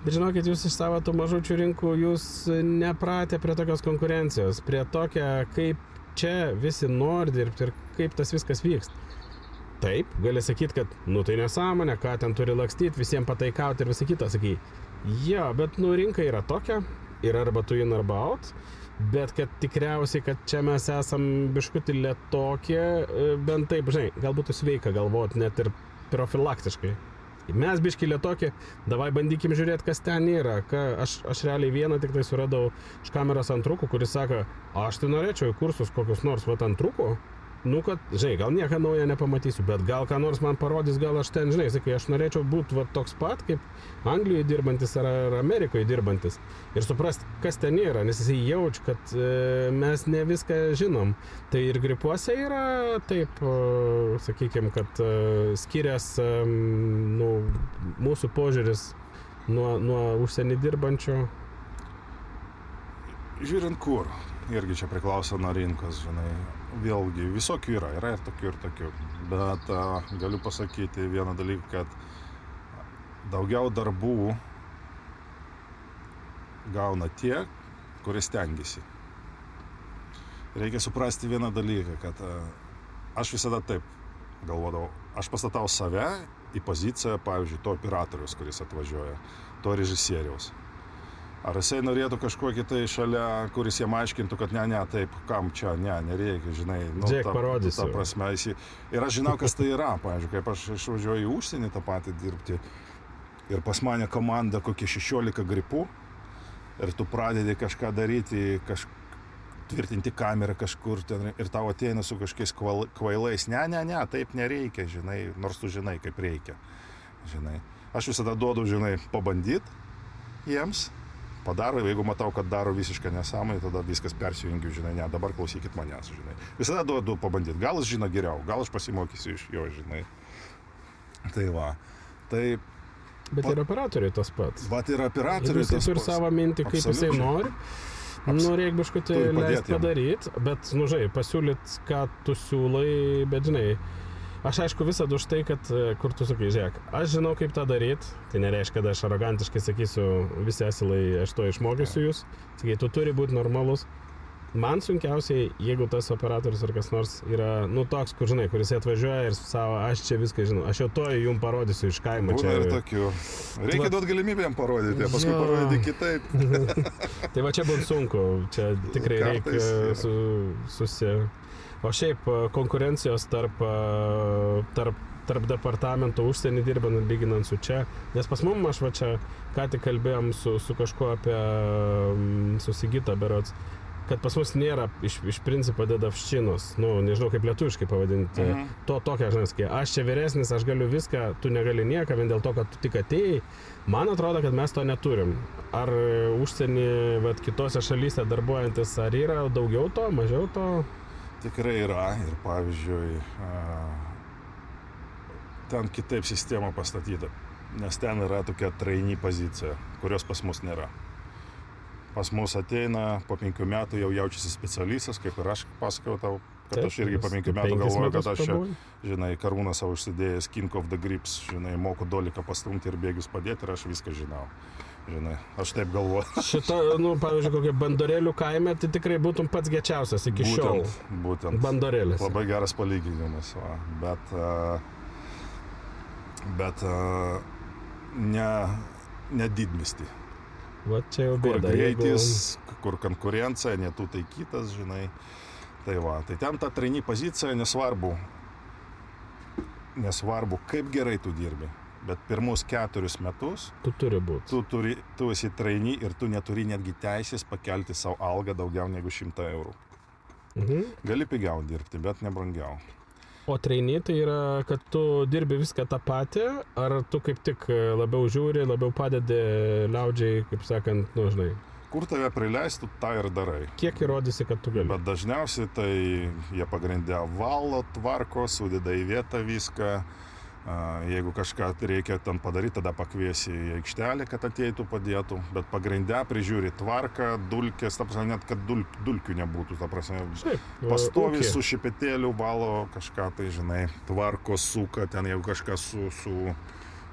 bet žinokit, jūs iš savo tų mažučių rinkų, jūs nepratę prie tokios konkurencijos, prie tokią, kaip čia visi nori dirbti ir kaip tas viskas vyksta. Taip, gali sakyti, kad, tai nesąmonė, ką ten turi lakstyti, visiems pataikauti ir visą kitą, sakai, jo, bet, rinka yra tokia, ir arba tu in arba out, bet kad tikriausiai, kad čia mes esam biškutį lėtokie, bent taip, žinai, galbūt sveika galvoti net ir profilaktiškai. Mes biškį lėtokie, davai bandykim žiūrėti, kas ten yra. Aš realiai vieną tik tai suradau iš kameros antrukų, kuris sako, aš tai norėčiau į kursus kokius nors antrukų. Kad, žinai, gal nieko naujo nepamatysiu, bet gal ką nors man parodys, gal aš ten, žinai, sakai, aš norėčiau būti toks pat, kaip Anglijoje dirbantis ar Amerikoje dirbantis. Ir suprasti, kas ten yra, nes jisai jaučia, kad mes ne viską žinom. Tai ir gripuose yra taip, sakykime, kad skiriasi mūsų požiūris nuo užsienį dirbančių. Žiūrint kur, irgi čia priklauso nuo rinkos, žinai. Vėlgi, visokių yra ir tokių, ir tokių. Bet galiu pasakyti vieną dalyką, kad daugiau darbų gauna tie, kuris stengiasi. Reikia suprasti vieną dalyką, kad aš visada taip galvodavau. Aš pastatau save į poziciją, pavyzdžiui, to operatoriaus, kuris atvažiuoja, to režisieriaus. Ar jisai norėtų kažkokį tai šalia, kuris jam aiškintų, kad ne, taip, kam čia, nereikia, žinai. Džek, parodysiu. Ta prasme, ir aš žinau, kas tai yra, pavyzdžiui, kaip aš išvažiuoju į užsienį tą patį dirbti ir pas mane komanda kokie 16 gripų ir tu pradedi kažką daryti, tvirtinti kamerą kažkur ten ir tau ateina su kažkokiais kvailais. Ne, taip nereikia, žinai, nors tu žinai, kaip reikia. Žinai. Aš visada duodu, žinai, pabandyti jiems. Padaro, jeigu matau, kad daro visišką nesąmonę, tada viskas persijungiu, žinai, dabar klausykit manęs, žinai. Visada duodu pabandyti, gal jis žino geriau, gal aš pasimokysiu iš jo, žinai. Tai va, tai... Bet ir operatoriui tas pats. Bet ir operatoriui tas pats. Jis turi savo mintį, kaip jisai nori. Reikia biškutį leisti padaryti, bet, žinai, pasiūlyt, ką tu siūlai, bet, žinai, aš aišku visada už tai, kad, kur tu sakai, žiūrėk, aš žinau, kaip tą daryti, tai nereiškia, kad aš arogantiškai sakysiu, visi asilai, aš to išmokysiu jūs, sakai, tu turi būti normalus. Man sunkiausiai, jeigu tas operatorius ar kas nors yra, toks, kur, žinai, kuris atvažiuoja ir savo, aš čia viską žinau, aš jau to jums parodysiu iš kaimo. Būna ir tokių. Reikia duoti galimybę jam parodyti, paskui parodyti kitaip. Tai va čia būtų sunku, čia tikrai reikia O šiaip konkurencijos tarp departamento užsienį dirbant, lyginant su čia, nes pas mum aš va čia ką tik kalbėjom su kažkuo apie su Sigita berods, kad pas mus nėra iš principo dedavščinos, nežinau kaip lietuviškai pavadinti, tokia, žinai, aš čia vyresnis, aš galiu viską, tu negali nieką, vien dėl to, kad tu tik atėjai. Man atrodo, kad mes to neturim. Ar užsienį, kitose šalyse darbuojantis, ar yra daugiau to, mažiau to? Tikrai yra ir pavyzdžiui, ten kitaip sistema pastatyta, nes ten yra tokia trainee pozicija, kurios pas mus nėra. Pas mus ateina, po 5 metų jau jaučiasi specialistas, kaip ir aš pasakau tau, kad aš irgi po 5 metų galvoju, kad aš čia, žinai, karūną savo užsidėjęs, king of the grips, žinai, moku doliką pastumti ir bėgius padėti ir aš viską žinau. Žinai, aš taip galvoju. Šita, pavyzdžiui, kokia Bandorėlių kaime, tai tikrai būtum pats gečiausias iki šiol. Būtent. Bandorėlis. Labai geras palyginimas, bet ne didmiestį. Va čia jau bėda. Kur greitis, kur konkurencija, ne tu tai kitas, žinai. Tai va, tai ten ta trainee pozicija nesvarbu, kaip gerai tu dirbi. Bet pirmus 4 metus tu turi būti. Tu esi trainee ir tu neturi netgi teisės pakelti savo algą daugiau negu 100 eurų. Gali pigiau dirbti, bet nebrangiau. O trainee tai yra, kad tu dirbi viską tą patį, ar tu kaip tik labiau žiūri, labiau padedi liaudžiai, kaip sakant, žinai. Kur tave prileistų, tą ir darai. Kiek įrodysi, kad tu gali? Bet dažniausiai tai jie pagrindė valo, tvarko, sudeda į vietą viską. Jeigu kažką reikia ten padaryti, tada pakviesi į aikštelę, kad ateitų, padėtų. Bet pagrindę prižiūri tvarką, dulkės, ta prasme, net kad dulkių nebūtų, ta prasme. Pastovi su šipetėliu, valo kažką, tai žinai, tvarko, suka, ten jeigu kažkas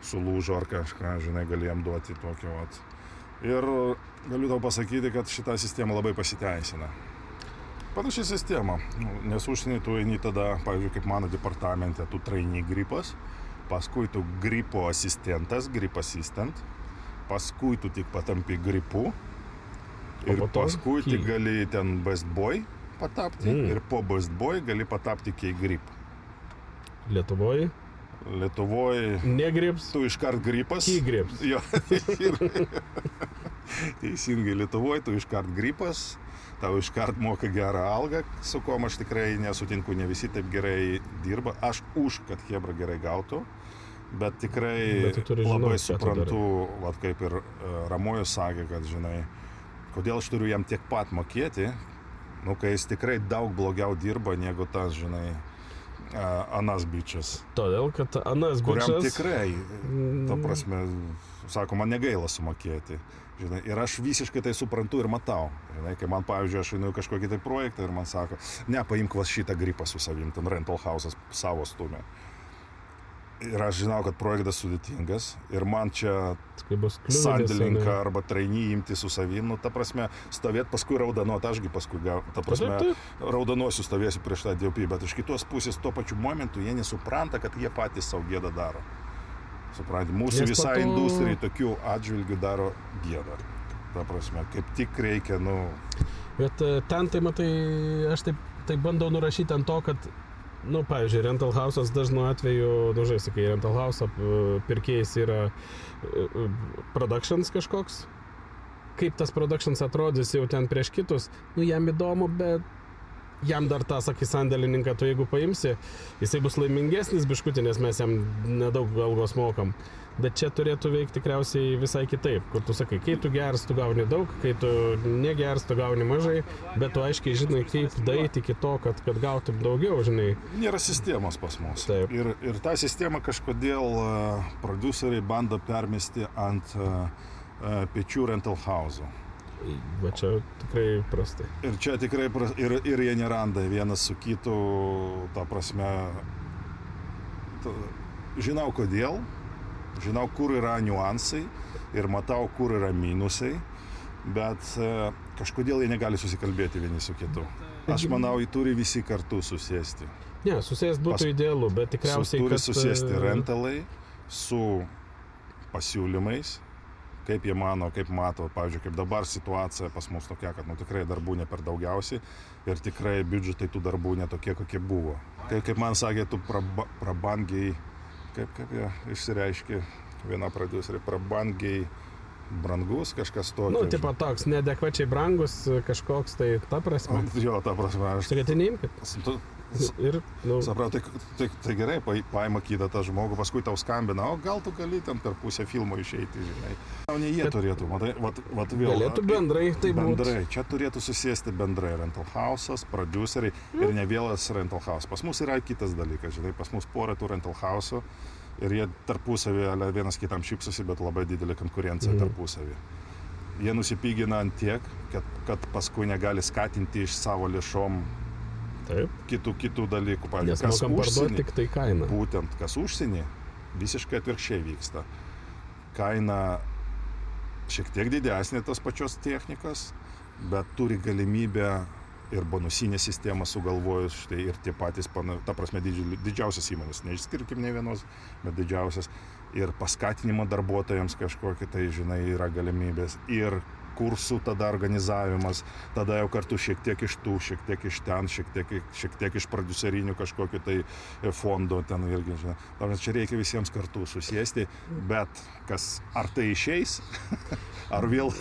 sulūžo ar kažką, žinai, gali jam duoti tokio. Vat. Ir galiu tau pasakyti, kad šita sistema labai pasiteisina. Panaši sistema, nes užsienį tu eini tada, pavyzdžiui, kaip mano departamente, tu traini gripas, paskui tu gripo asistentas, grip assistant, paskui tu tik patampi gripu ir paskui tik gali ten best boy patapti ir po best boy gali patapti key grip. Lietuvoje? Lietuvoje negrips, tu iškart gripas. Key grips. Jo, teisingai, Lietuvoje tu iškart gripas. Tau iškart moka gerą algą, su kuom aš tikrai nesutinku, ne visi taip gerai dirba. Aš už, kad chebra gerai gautų, bet tikrai labai suprantu, vat kaip ir Ramojus sakė, kad, žinai, kodėl aš turiu jam tiek pat mokėti, kai jis tikrai daug blogiau dirba negu tas, žinai, anas bičias. Todėl, kad anas bičias... Kuriam tikrai, ta prasme, sako, man negaila sumokėti. Žinai, ir aš visiškai tai suprantu ir matau. Žinai, kai man, pavyzdžiui, aš einu kažkokį tai projektą ir man sako, ne, paimk vas šitą gripą su savim, ten rental house'as savo stumė. Ir aš žinau, kad projektas sudėtingas ir man čia sandėlinką arba trainį imti su savim, ta prasme, stovėt paskui raudonuot, ašgi paskui, ta prasme, raudonosiu stovėsiu prieš tą DOP, bet iš kitos pusės tuo pačiu momentu jie nesupranta, kad jie patys savo gėdą daro. Supranti, mūsų visą industriją tokių atžvilgių daro gėdą. Ta prasme, kaip tik reikia, Bet ten, tai matai, aš taip bandau nurašyti ant to, kad, pavyzdžiui, rental house'as dažnu atveju, sakai, rental house'o pirkėjas yra productions kažkoks. Kaip tas productions atrodys jau ten prieš kitus, jam įdomu, bet jam dar tą, sakai, sandėlininką, tu jeigu paimsi, jisai bus laimingesnis biškutį, nes mes jam nedaug algos mokam. Bet čia turėtų veikti tikriausiai visai kitaip, kur tu sakai, kai tu gers, tu gauni daug, kai tu negers, tu gauni mažai, bet tu aiškiai žinai, kaip daeiti iki to, kad gautum daugiau, žinai. Nėra sistemos pas mus. Taip. Ir tą sistemą kažkodėl produceriai bando permesti ant pečių rental house'ų. Va čia tikrai prastai. Ir čia tikrai ir jie neranda vienas su kitu, ta prasme, žinau kodėl, žinau, kur yra niuansai ir matau, kur yra minusai, bet kažkodėl jie negali susikalbėti vieni su kitu. Aš manau, jie turi visi kartu susėsti. Ne, susėst būtų idealu, bet tikriausiai, turi susėsti rentalai su pasiūlymais, kaip jie mano, kaip mato, pavyzdžiui, kaip dabar situacija pas mus tokia, kad tikrai darbų ne per daugiausiai ir tikrai biudžetai tų darbų netokie, kokie buvo. Kaip man sakė, tu prabangiai, kaip jie išsireiškė viena prodiuserė, prabangiai brangus, kažkas tokio. Tipo toks, neadekvačiai brangus kažkoks, tai ta prasme. Jo, ta prasme. Aš tai neimkit. Ir, Supratau, tai gerai, paima kitą tą žmogų, paskui tau skambina, o gal tu gali ten per pusę filmo išeiti, žinai. Ne jie turėtų, matai, vėl. Galėtų bendrai, tai bendrai. Čia turėtų susėsti bendrai rental house'as, produceriai ir ne vienas rental house. Pas mus yra kitas dalykas, žinai, pas mus porą tų rental house'ų ir jie tarpusavį vienas kitam šypsosi, bet labai didelė konkurencija tarpusavį. Jie nusipigina ant tiek, kad paskui negali skatinti iš savo lėšom kitų dalykų. Nes mokam parduoti tik tai kainą. Būtent, kas užsienį, visiškai atvirkščiai vyksta. Kaina šiek tiek didesnė tos pačios technikos, bet turi galimybę ir bonusinę sistemą sugalvojus, štai ir tie patys, ta prasme, didžiausias įmonės, neišskirkim ne vienos, bet didžiausias, ir paskatinimo darbuotojams kažkokie, tai, žinai, yra galimybės, ir kursų tada organizavimas, tada jau kartu šiek tiek iš tų, šiek tiek iš ten, šiek tiek iš prodiuserinių kažkokių tai fondo ten irgi, žinai. Čia reikia visiems kartu susėsti, bet ar tai išeis, ar vėl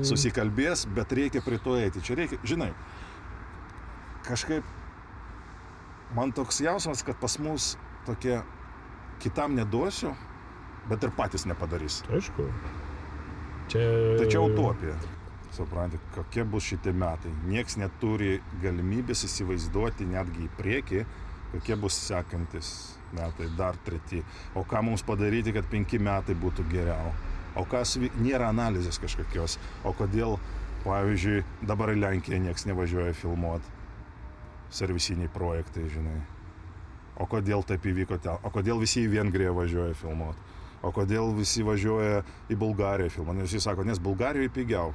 susikalbės, bet reikia prie to eiti. Čia reikia, žinai, kažkaip man toks jausmas, kad pas mus tokie kitam neduosiu, bet ir patys nepadarys. Aišku. Tai čia utopija. Supranti, kokie bus šitie metai. Nieks neturi galimybės įsivaizduoti netgi į priekį, kokie bus sekantis metai, dar treti, o ką mums padaryti, kad 5 metai būtų geriau, o kas nėra analizės kažkokios, o kodėl, pavyzdžiui, dabar į Lenkiją nieks nevažiuoja filmuoti, servisiniai projektai, žinai, o kodėl taip įvyko ten, o kodėl visi į Vengriją važiuoja filmuoti, o kodėl visi važiuoja į Bulgariją filmuoti, nes visi sako, nes Bulgarijoje pigiau.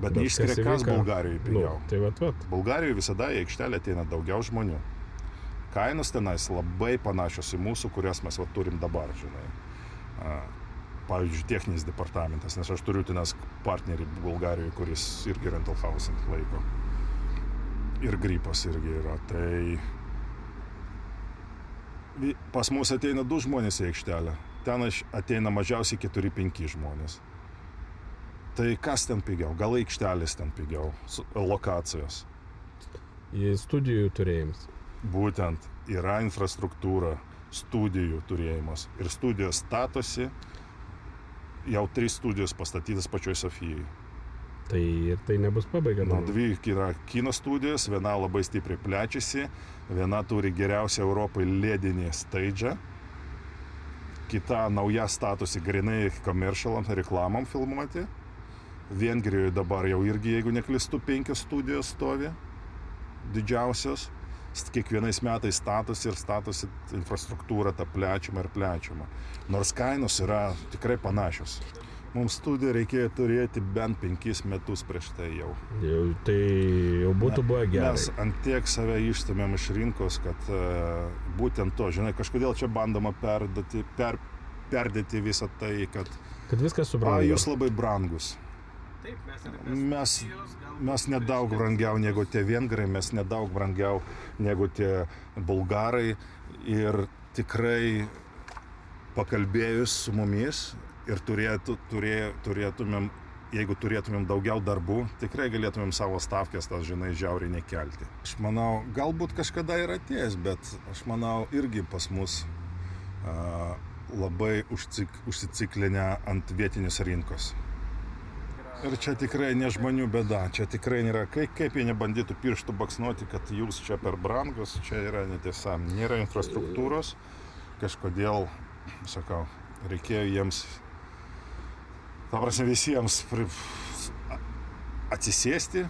Bet neišskiria, kas Bulgarijoje pigiau. Tai vat. Bulgarijoje visada į aikštelę ateina daugiau žmonių. Kainos tenais labai panašios į mūsų, kurias mes turim dabar, žinai. Pavyzdžiui, techninis departamentas, nes aš turiu tenais partnerį Bulgarijoje, kuris irgi rental housing laiko. Ir Gripas irgi yra. Tai pas mus ateina 2 žmonės į aikštelę. Ten ateina mažiausiai 4-5 žmonės. Tai kas ten pigiau? Gal aikštelės ten pigiau? Lokacijos. Į studijų turėjimas. Būtent yra infrastruktūra, studijų turėjimas. Ir studijos statosi, jau 3 studijos pastatytas pačioj Sofijai. Tai ir tai nebus pabaiga. 2 yra kino studijos, viena labai stipriai plečiasi, viena turi geriausią Europai ledinį staidžą, kita nauja statosi grinai komercialam reklamam filmuoti. Vengrijoje dabar jau irgi, jeigu neklystu, 5 studijos stovi, didžiausios. Kiekvienais metais statosi infrastruktūra ta plečiama ir plečiama. Nors kainos yra tikrai panašios. Mums studiją reikėjo turėti bent 5 metus prieš tai jau. Tai jau būtų buvę gerai. Mes antiek save išstumėm iš rinkos, kad būtent to, žinai, kažkodėl čia bandoma perdėti visą tai, kad viskas subrangė. Jūs labai brangus. Mes nedaug brangiau negu tie vengrai, mes nedaug brangiau negu tie bulgarai ir tikrai pakalbėjus su mumis ir turėtumėm, jeigu turėtumėm daugiau darbų, tikrai galėtumėm savo stavkės, tas, žinai, žiauriai nekelti. Aš manau, galbūt kažkada ir atėjęs, bet aš manau irgi pas mus labai užsiciklinę ant vietinės rinkos. Ir čia tikrai ne žmonių bėda, čia tikrai nėra, kaip jie nebandytų pirštų baksnuoti, kad jūs čia per brangus, čia yra netiesa, nėra infrastruktūros, kažkodėl, sakau, reikėjo jiems, ta prasme visiems atsisėsti,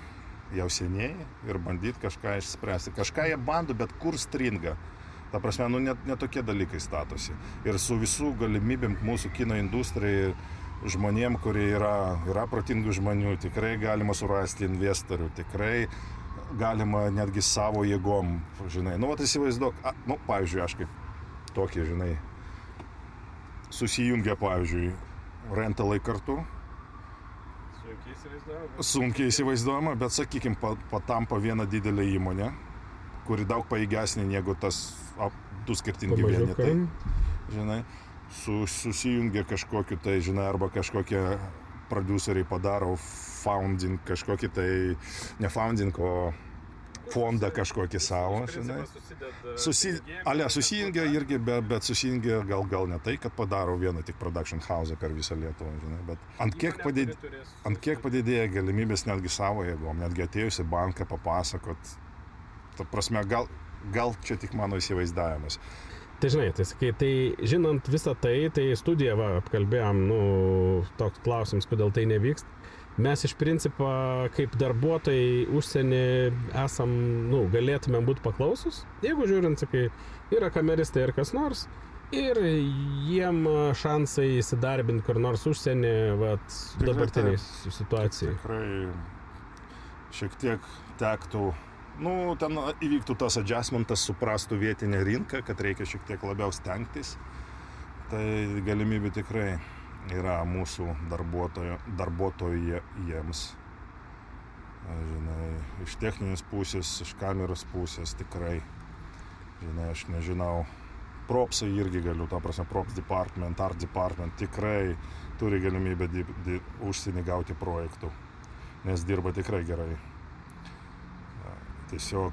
jau seniai, ir bandyti kažką išspręsti. Kažką jie bando, bet kur stringa. Ta prasme, ne tokie dalykai statosi. Ir su visų galimybėm mūsų kino industrijai, žmonėm, kurie yra protingų žmonių, tikrai galima surasti investorių, tikrai galima netgi savo jėgom, žinai. Įsivaizduok, pavyzdžiui, aš kaip tokį, žinai, susijungia, pavyzdžiui, rentalai kartu. Sunkiai įsivaizduojama, bet, sakykim, patampa viena didelė įmonė, kuri daug pajėgesnė negu tas 2 skirtingi vienetai, žinai. Susijungia kažkokiu tai, žinai, arba kažkokie produceriai padaro founding, kažkokį tai, ne founding, o fondą kažkokį savo, žinai. Susijungia irgi, bet susijungia gal ne tai, kad padaro vieną tik production house per visą Lietuvą, žinai, bet ant kiek padidėja galimybės netgi savo jėgom, netgi atėjus į banką papasakot, ta prasme, gal čia tik mano įsivaizdavimas. Tai žinai, tai žinant visą tai studiją apkalbėjom, toks klausimas, kodėl tai nevyksta. Mes iš principo, kaip darbuotojai užsienį esam, galėtumėm būti paklausus, jeigu žiūrint, sakai, yra kameristai ir kas nors, ir jiem šansai įsidarbinti kur nors užsienį, dabartiniai situacijai. Tikrai šiek tiek tektų. Ten įvyktų tas adjustmentas, suprastų vietinę rinką, kad reikia šiek tiek labiau stengtis. Tai galimybė tikrai yra mūsų darbuotojams. Žinai, iš techninės pusės, iš kameros pusės tikrai. Žinai, aš nežinau, propsai irgi galiu, ta prasme, props department, art department tikrai turi galimybę užsienį gauti projektų, nes dirba tikrai gerai. Tiesiog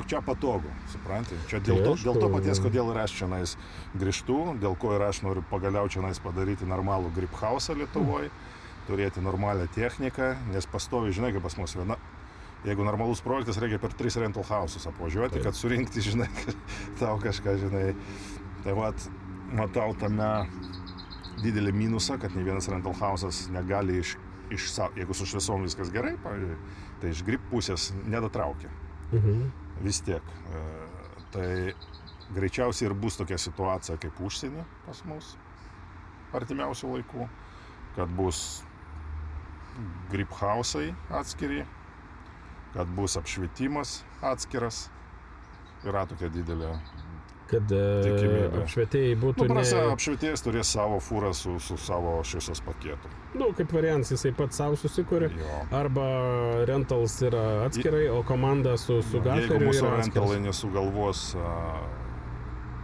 čia patogu, supranti? Čia dėl to paties, kodėl ir aš čionais grįžtu, dėl ko ir aš noriu pagaliau čionais padaryti normalų grip house Lietuvoje, turėti normalią techniką, nes pastoviai, žinai, kaip pas mus Jeigu normalus projektas, reikia per 3 rental houses apvažiuoti, kad surinkti, žinai, tau kažką, žinai. Tai vat, matau tame didelį minusą, kad nei vienas rental house'as negali jeigu su šviesom viskas gerai, pavyzdžiui, tai iš grip pusės nedatraukia. Vis tiek. Tai greičiausiai ir bus tokia situacija kaip užsienį pas mus artimiausių laikų, kad bus grip house'ai atskiri, kad bus apšvietimas atskiras. Yra tokia didelė Kad tikimybė. apšvietėjai būtų Apšvietėjas turės savo fūrą su savo šviesos paketu. Kaip variantas, jisai pats savo susikūrė. Arba rentals yra atskirai, o komanda su gaferiu Jeigu mūsų yra rentalai atskiras. nesugalvos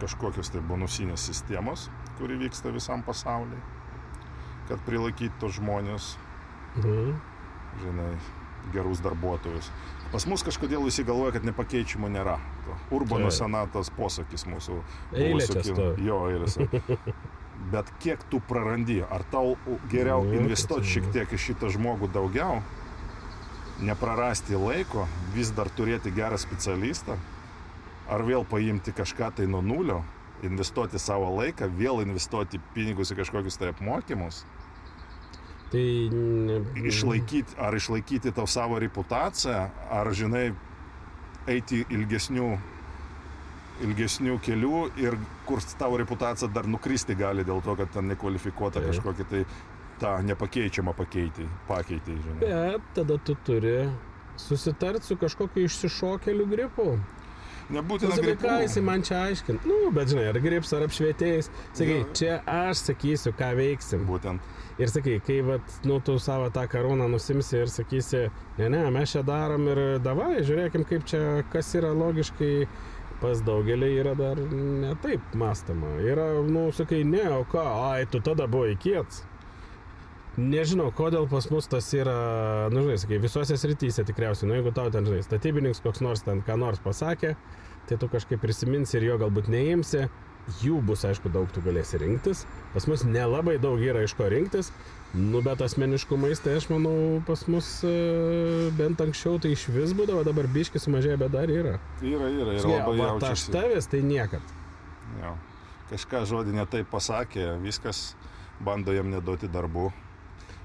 kažkokios tai bonusinės sistemos, kuri vyksta visam pasauliui, kad prilaikytų tos žmonės, žinai, gerus darbuotojus. Pas mus kažkodėl visi galvoja, kad nepakeičiamų nėra. Urbano senatas posakis mūsų. Eilėse stovi. Jo, eilėse. Bet kiek tu prarandi? Ar tau geriau investuoti šiek tiek į šitą žmogų daugiau, neprarasti laiko, vis dar turėti gerą specialistą, ar vėl paimti kažką tai nuo nulio, investuoti savo laiką, vėl investuoti pinigus į kažkokius tai apmokymus? Tai Išlaikyti tau savo reputaciją, ar, žinai, eiti ilgesnių kelių ir kur tavo reputacija dar nukristi gali dėl to, kad ten nekvalifikuota kažkokia tai tą nepakeičiamą pakeitei, žinai. Bet tada tu turi susitart su kažkokiu išsišokėliu gripu. Nebūtina gripų. Ką jisai man čia aiškint? Bet žinai, ar grips, ar apšvietėjais. Sakai, čia aš sakysiu, ką veiksim. Būtent. Ir sakai, kai tu savo tą karūną nusimsi ir sakysi, ne, mes čia darom ir davai, žiūrėkim, kaip čia, kas yra logiškai, pas daugelį yra dar ne taip mąstama. Yra, sakai, ne, o ką, tu tada buvai kiets. Nežinau, kodėl pas mus tas yra, žinai, sakai, visose srityse tikriausiai, jeigu tau ten, žinai, statybininkas koks nors ten ką nors pasakė, tai tu kažkaip prisiminsi ir jo galbūt neimsi. Jų bus, aišku, daug tu galėsi rinktis. Pas mus nelabai daug yra iš ko rinktis, bet asmeniškumais, tai aš manau, pas mus bent anksčiau tai iš vis būdavo, dabar biškis sumažėja, bet dar yra. Yra, labai jaučiasi. Aš tavęs, tai niekad. Jo. Kažką žodį ne taip pasakė, viskas, bando jam neduoti darbų.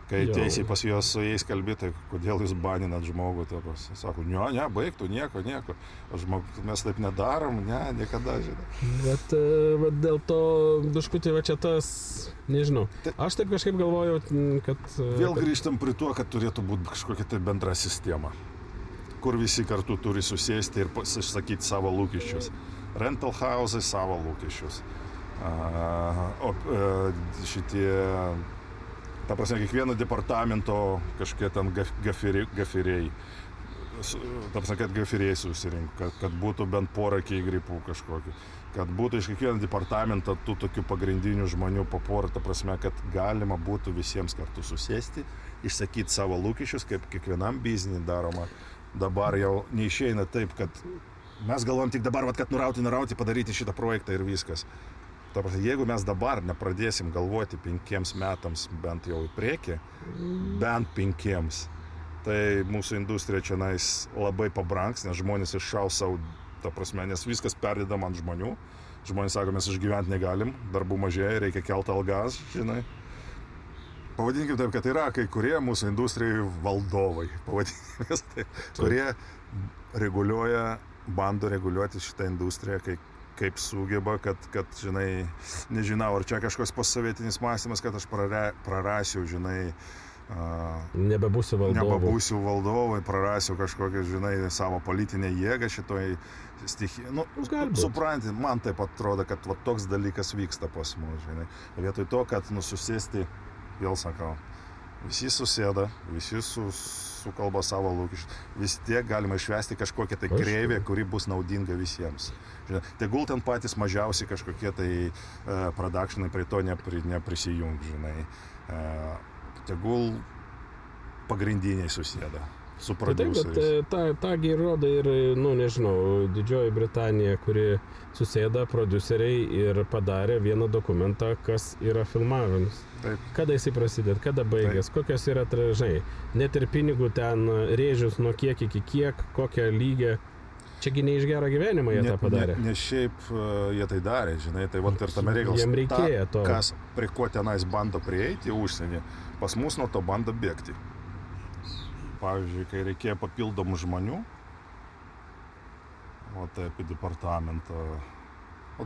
Kai teisiai pas juos su jais kalbėti, kodėl jūs baninat žmogų, tai sako, ne, baigtų, nieko. Mes taip nedarom, niekada, žinai. Bet dėl to, biškutį, čia tas, nežinau. Aš taip kažkaip galvojau, kad... Vėl grįžtam prie to, kad turėtų būti kažkokia tai bendra sistema, kur visi kartu turi susėsti ir išsakyti savo lūkesčius. Rental house'ai savo lūkesčius. Ta prasme, kiekvieno departamento kažkokie ten gaferiai. Ta prasme, kad gaferiai susirink, kad būtų bent porą gripų kažkokių. Kad būtų iš kiekvieno departamento tų tokių pagrindinių žmonių po porą, ta prasme, kad galima būtų visiems kartu susėsti, išsakyti savo lūkesčius, kaip kiekvienam biznį daroma. Dabar jau neišeina taip, kad mes galvom tik dabar, kad nurauti, padaryti šitą projektą ir viskas. Jeigu mes dabar nepradėsim galvoti 5 metams bent jau į priekį, bent 5, tai mūsų industrija čia labai pabrangs, nes žmonės iššaus savo, nes viskas perdedama ant žmonių. Žmonės sako, mes išgyventi negalim, darbų mažėja, reikia kelti algas, žinai. Pavadinkim taip, kad yra kai kurie mūsų industrijai valdovai, kurie bando reguliuoti šitą industriją, kaip sugeba, kad, žinai, nežinau, ar čia kažkoks postsovietinis mąstymas, kad aš prarasiu, žinai, nebebūsiu valdovai, prarasiu kažkokią, žinai, savo politinę jėgą šitoj stichijai. Supranti, man taip atrodo, kad toks dalykas vyksta pas mus, žinai. Vietoj to, kad susėsti, vėl sakau, visi susėda, visi sukalba savo lūkesčius, vis tiek galima išvesti kažkokią tai kreivę, kuri bus naudinga visiems. Tegul ten patys mažiausiai kažkokie tai productionai prie to neprisijung, žinai. Tegul pagrindiniai susėda. su Tai taip, prodiuseriais. bet tągi rodo ir, nežinau, Didžioji Britanija, kuri susėda prodiuseriai ir padarė vieną dokumentą, kas yra filmavimas. Taip. Kada jisai prasideda, kada baigės, kokios yra tražai. Net ir pinigų ten rėžius nuo kiek iki kiek, kokią lygį. Čiagi ne iš gero gyvenimo jie tą padarė. Ne šiaip jie tai darė, žinai, tai vat ir tame reikalas. Jiem reikėjo to. Kas prie ko tenais bando prieiti į užsienį, pas mus nuo to bando bėgti. Pavyzdžiui, kai reikėjo papildomų žmonių, o tai apie departamentą,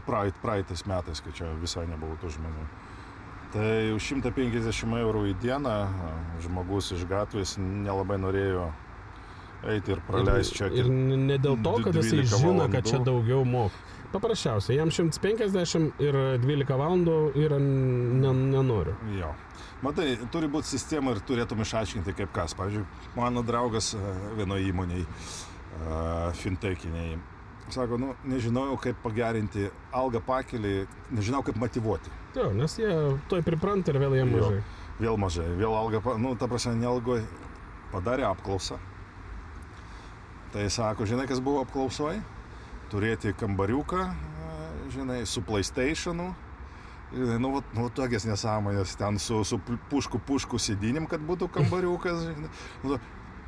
praeitais metais, kai čia visai nebuvo tų žmonių, tai už 150 eurų į dieną žmogus iš gatvės nelabai norėjo eiti ir praleisti čia. Ir ne dėl to, kad jisai 12 žino, valandų. kad čia daugiau moka. Paprasčiausiai, jam 150 ir 12 valandų yra nenoriu. Jo. Matai, turi būti sistema ir turėtum išaiškinti kaip kas. Pavyzdžiui, mano draugas vienoje įmonėje, fintechiniai, sako, nežinojau, kaip pagerinti algą pakelį, nežinau, kaip motyvuoti. Jo, nes jie toj pripranta ir vėl jie mažai. Vėl mažai, vėl alga, ta prasme, nealgoj padarė apklausą. Tai sako, žinai, kas buvo apklausoj? Turėti kambariuką, žinai, su PlayStationu. Tokias nesąmonės, ten su pušku sėdinim, kad būtų kambariukas, žinai.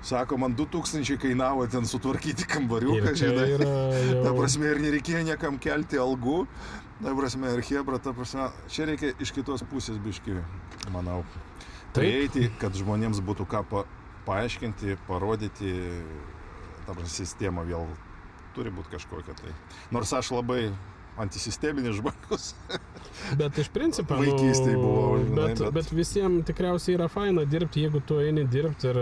Sako, man 2000 kainavo ten sutvarkyti kambariuką, žinai. Ta prasme, ir nereikėjo niekam kelti algų. Ta prasme, ir hebra, ta prasme, čia reikia iš kitos pusės biškį, manau. Prieiti, kad žmonėms būtų ką paaiškinti, parodyti. Ta prasme, sistema vėl turi būti kažkokia tai. Nors aš labai antisisteminis žmogus. Bet iš principo, vaikystėje buvo. Bet visiems tikriausiai yra faina dirbti, jeigu tu eini dirbti ir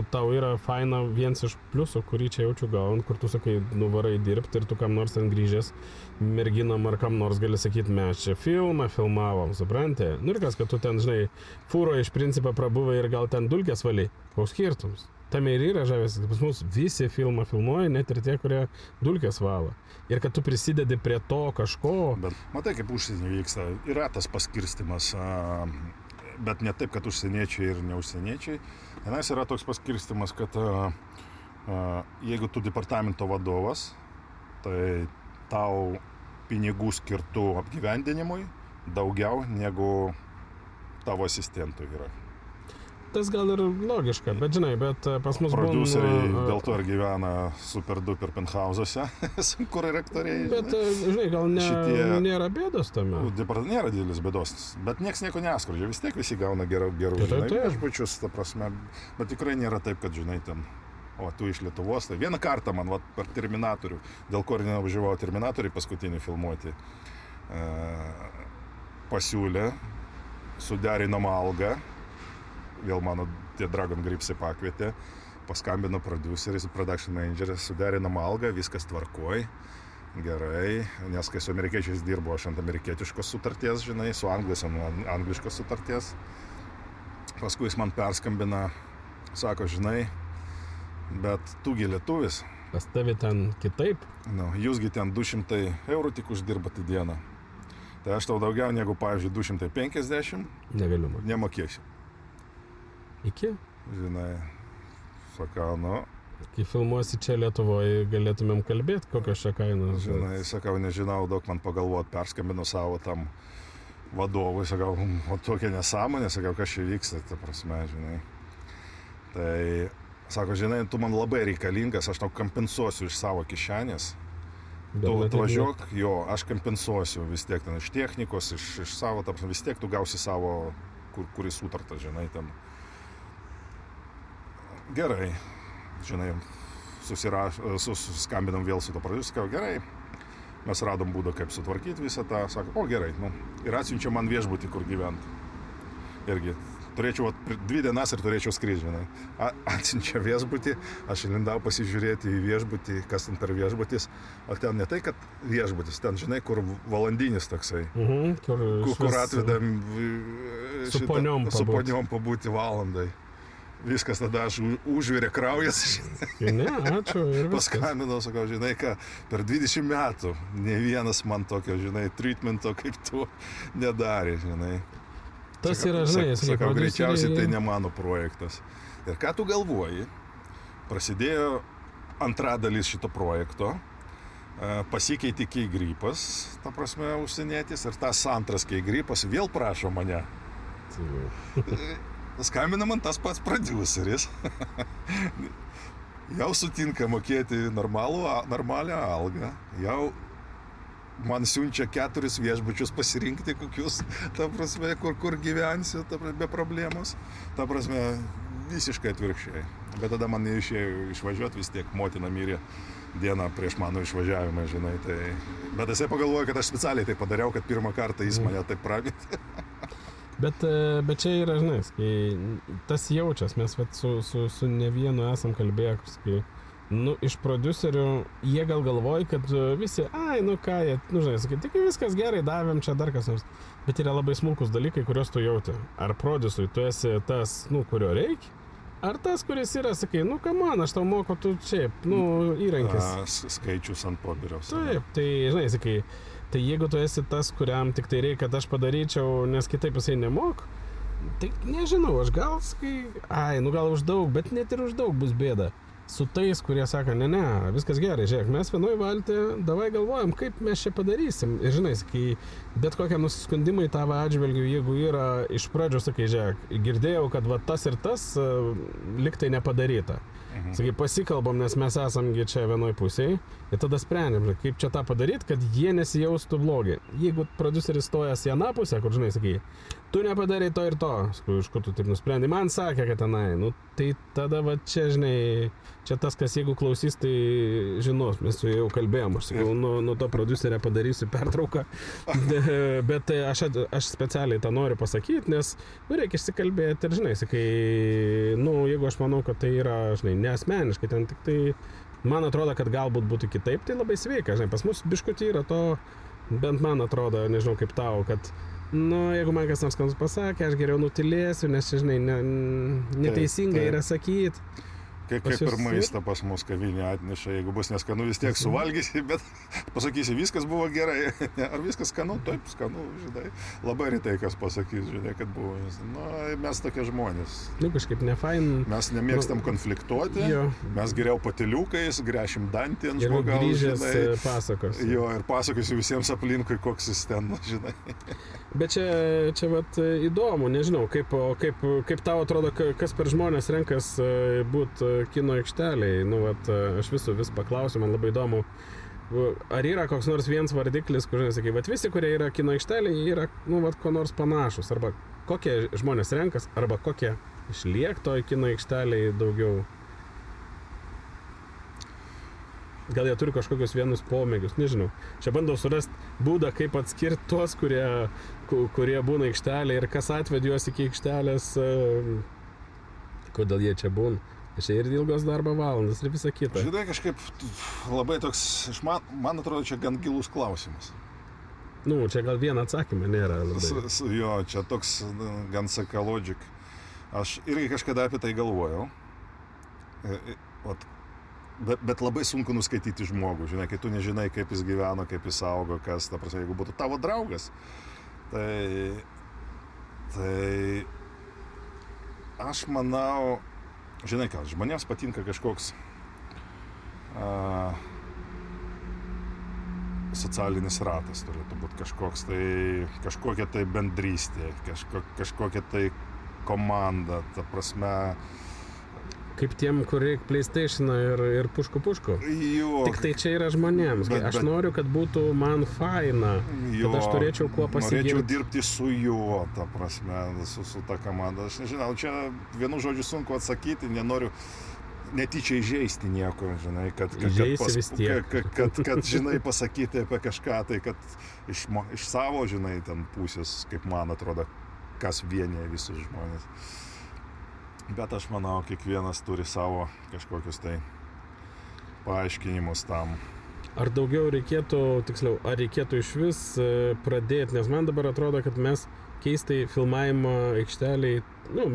tau yra faina vienas iš pliusų, kurį čia jaučiu gaunant, kur tu sakai, varai dirbti ir tu kam nors ten grįžęs, merginom ar kam nors gali sakyti, mes čia filmavom, supranti? Ir kas, kad tu ten, žinai, fūro iš principo prabuvai ir gal ten dulkės valiai, koks skirtums? Tame ir yra žavės, pas mus visi filmuoja, net ir tie, kurie dulkės valo. Ir kad tu prisidedi prie to kažko. Bet matai, kaip užsienį vyksta, yra tas paskirstimas, bet ne taip, kad užsieniečiai ir neužsieniečiai. Tenais yra toks paskirstimas, kad jeigu tu departamento vadovas, tai tau pinigų skirtų apgyvendinimui daugiau negu tavo asistentui yra. Tas gal ir logiška, bet žinai, pas mus prodiuseriai dėl to ir gyvena super duper penthausuose, kur rektoriai. Bet, žinai, gal nėra bėdos tame. Nėra didelis bėdos, bet nieks nieko neskurdžia, vis tiek visi gauna gerų viešbučius, ta prasme, bet tikrai nėra taip, kad, žinai, ten, tu iš Lietuvos, tai vieną kartą man per Terminatorių, dėl ko ir nevažiavau Terminatorių paskutinį filmuoti, pasiūlė suderinamą algą. Vėl mano tie Dragon Gripsai pakvietė, paskambino prodiuseris, production manageris, suderinamą algą, viskas tvarkoj, gerai, nes kai su amerikiečiais dirbo, aš ant amerikietiškos sutarties, žinai, su anglais ant angliškos sutarties. Paskui jis man perskambina, sako, žinai, bet tugi lietuvis. Pas tavi ten kitaip? Jūsgi ten 200 eurų tik uždirbate dieną. Tai aš tau daugiau negu, pavyzdžiui, 250 negaliu nemokėsiu. Iki? Žinai, sakau, kai filmuosi čia Lietuvoje, galėtumėm kalbėti, kokios čia kainos. Žinai, sakau, nežinau, daug man pagalvoti, perskambinu savo tam vadovui, sakau, tokia nesąmonė, sakau, kas čia vyksta, ta prasme, žinai. Tai, sako, žinai, tu man labai reikalingas, aš tau kompensuosiu iš savo kišenės. Tu atvažiuok, aš kompensuosiu vis tiek ten iš technikos, iš savo, ta prasme, vis tiek tu gausi savo, kuris sutarta, žinai, ten. Gerai, žinai, suskambinam vėl su to prodiuseriu, gerai, mes radom būdą, kaip sutvarkyti visą tą, sako, gerai, ir atsiunčia man viešbutį, kur gyventi. Irgi, turėčiau 2 dienas ir turėčiau skrydį, žinai. Atsiunčia viešbutį, aš lindau pasižiūrėti į viešbutį, kas ten per viešbutis, o ten ne tai, kad viešbutis, ten, žinai, kur valandinis toksai, kur atvedam su poniom pabūti valandai. Viskas tada aš užvirė kraujas, žinai. Ne, ačiū ir viskas. Paskambinau, sakau, žinai ką, per 20 metų ne vienas man tokio, žinai, treatmento kaip tu nedarė, žinai. Tas yra, žinai, sakau, greičiausiai tai ne mano projektas. Ir ką tu galvoji, prasidėjo antra dalis šito projekto, pasikeitė Keigrypas, ta prasme, užsienietis, ir tas antras Keigrypas vėl prašo mane. Skambina man tas pats prodiuseris. Jau sutinka mokėti normalią algą, jau man siunčia 4 viešbučius pasirinkti kokius, ta prasme, kur gyvensiu, ta prasme, be problemos. Ta prasme, visiškai atvirkščiai. Bet tada man neišėjo išvažiuoti, vis tiek motina mirė dieną prieš mano išvažiavimą, žinai. Tai... Bet jisai pagalvojo, kad aš specialiai tai padariau, kad pirmą kartą jis mane taip pravytė. Bet čia yra, žinai, kai tas jaučias, mes su ne vienu esam kalbėję, kai iš prodiuserių jie gal galvoja, kad visi, ką jie, žinai, sakai, tik viskas gerai, davėm čia dar kas nors. Bet yra labai smulkus dalykai, kuriuos tu jauti. Ar prodiusui tu esi tas, kurio reikia, ar tas, kuris yra, sakai, come on, aš tau moku, tu čia, įrankis. Skaičius ant popieriaus. Taip, tai, žinai, sakai, tai jeigu tu esi tas, kuriam tik tai reikia, kad aš padaryčiau, nes kitaip jisai nemok, tai nežinau, aš gal, sakai, gal už daug, bet net ir už daug bus bėda. Su tais, kurie sako, ne, viskas gerai, žiūrėk, mes vienoj valty, davai galvojam, kaip mes čia padarysim. Ir žinai, sakai, bet kokie nusiskundimai tavo atžvilgiu, jeigu yra iš pradžių, sakai, žiūrėk, girdėjau, kad va tas ir tas liktai nepadaryta. Sakai, pasikalbam, nes mes esamgi čia vienoj pusėje ir tada sprendėm, kaip čia tą padaryti, kad jie nesijaustų blogai. Jeigu prodiuseris stojas į aną pusę, kur, žinai, sakai, tu nepadarai to ir to, sakai, iš kur tu taip nusprendai, man sakė, kad tenai, tai tada va čia, žinai, čia tas, kas jeigu klausys, tai žinos, mes su jau kalbėjom, aš sakiau, nuo to prodiuserio padarysiu pertrauką, bet aš specialiai tą noriu pasakyti, nes reikia išsikalbėti ir, žinai, sakai, jeigu aš manau, kad tai yra, žinai, neasmeniškai, ten tik tai, man atrodo, kad galbūt būtų kitaip, tai labai sveika, žinai, pas mus biškutį yra to, bent man atrodo, nežinau kaip tau, kad, jeigu man kas nors pasakė, aš geriau nutilėsiu, nes čia, žinai, neteisingai yra sakyti. Kaip ir maistą pas mus kavinė atneša, jeigu bus neskanu, vis tiek suvalgysi, bet pasakysi, viskas buvo gerai. Ar viskas skanu? Taip, skanu, žinai. Labai retai kas pasakys, žinai, kad buvo. Mes tokie žmonės. Kažkaip nefain. Mes nemėgstam konfliktuoti, mes geriau patiliukais, gręšim dantį ant žmogaus. Ir grįžęs pasakos. Ir pasakosiu visiems aplinkui, koks jis ten, žinai. Bet čia vat įdomu, nežinau, kaip tau atrodo, kas per žmonės renkas būt kino aikšteliai. Aš vis paklausiu, man labai įdomu, ar yra koks nors vienas vardiklis, kur, sakai, visi, kurie yra kino aikšteliai, yra, ko nors panašus, arba kokie žmonės renkas, arba kokie išliekto kino aikšteliai daugiau. Gal jie turi kažkokius vienus pomėgius, nežinau. Čia bandau surasti būdą, kaip atskirti tuos, kurie būna aikštelė ir kas atved juos iki aikštelės, kodėl jie čia būna. Čia ir ilgos darbo valandas ir visa kita. Žinai, kažkaip labai toks, man atrodo, čia gan gilus klausimas. Čia gal vieną atsakymą nėra labai. Čia toks gan psychologic. Aš irgi kažkada apie tai galvojau. Bet labai sunku nuskaityti žmogų, žinai, kai tu nežinai, kaip jis gyveno, kaip jis augo, kas, ta prasme, jeigu būtų tavo draugas, tai aš manau, žinai ką, žmonėms patinka kažkoks socialinis ratas turėtų būti kažkokia tai bendrystė, kažkokia tai komanda, ta prasme. Kaip tiem, kur reikia PlayStation'ą ir pušku. Tik tai čia yra žmonėms. Aš noriu, kad būtų man faina, kad aš turėčiau kuo pasigirti. Norėčiau dirbti su juo, ta prasme, su ta komanda. Aš nežinau, čia vienu žodžiu sunku atsakyti, nenoriu netyčia įžeisti nieko, žinai, kad žinai, pasakyti apie kažką, tai kad iš savo, žinai, ten pusės, kaip man atrodo, kas vienyje visus žmonės. Bet aš manau, kiekvienas turi savo kažkokius tai paaiškinimus tam. Ar daugiau reikėtų, ar reikėtų iš vis pradėti, nes man dabar atrodo, kad mes keistai filmavimo aikšteliai,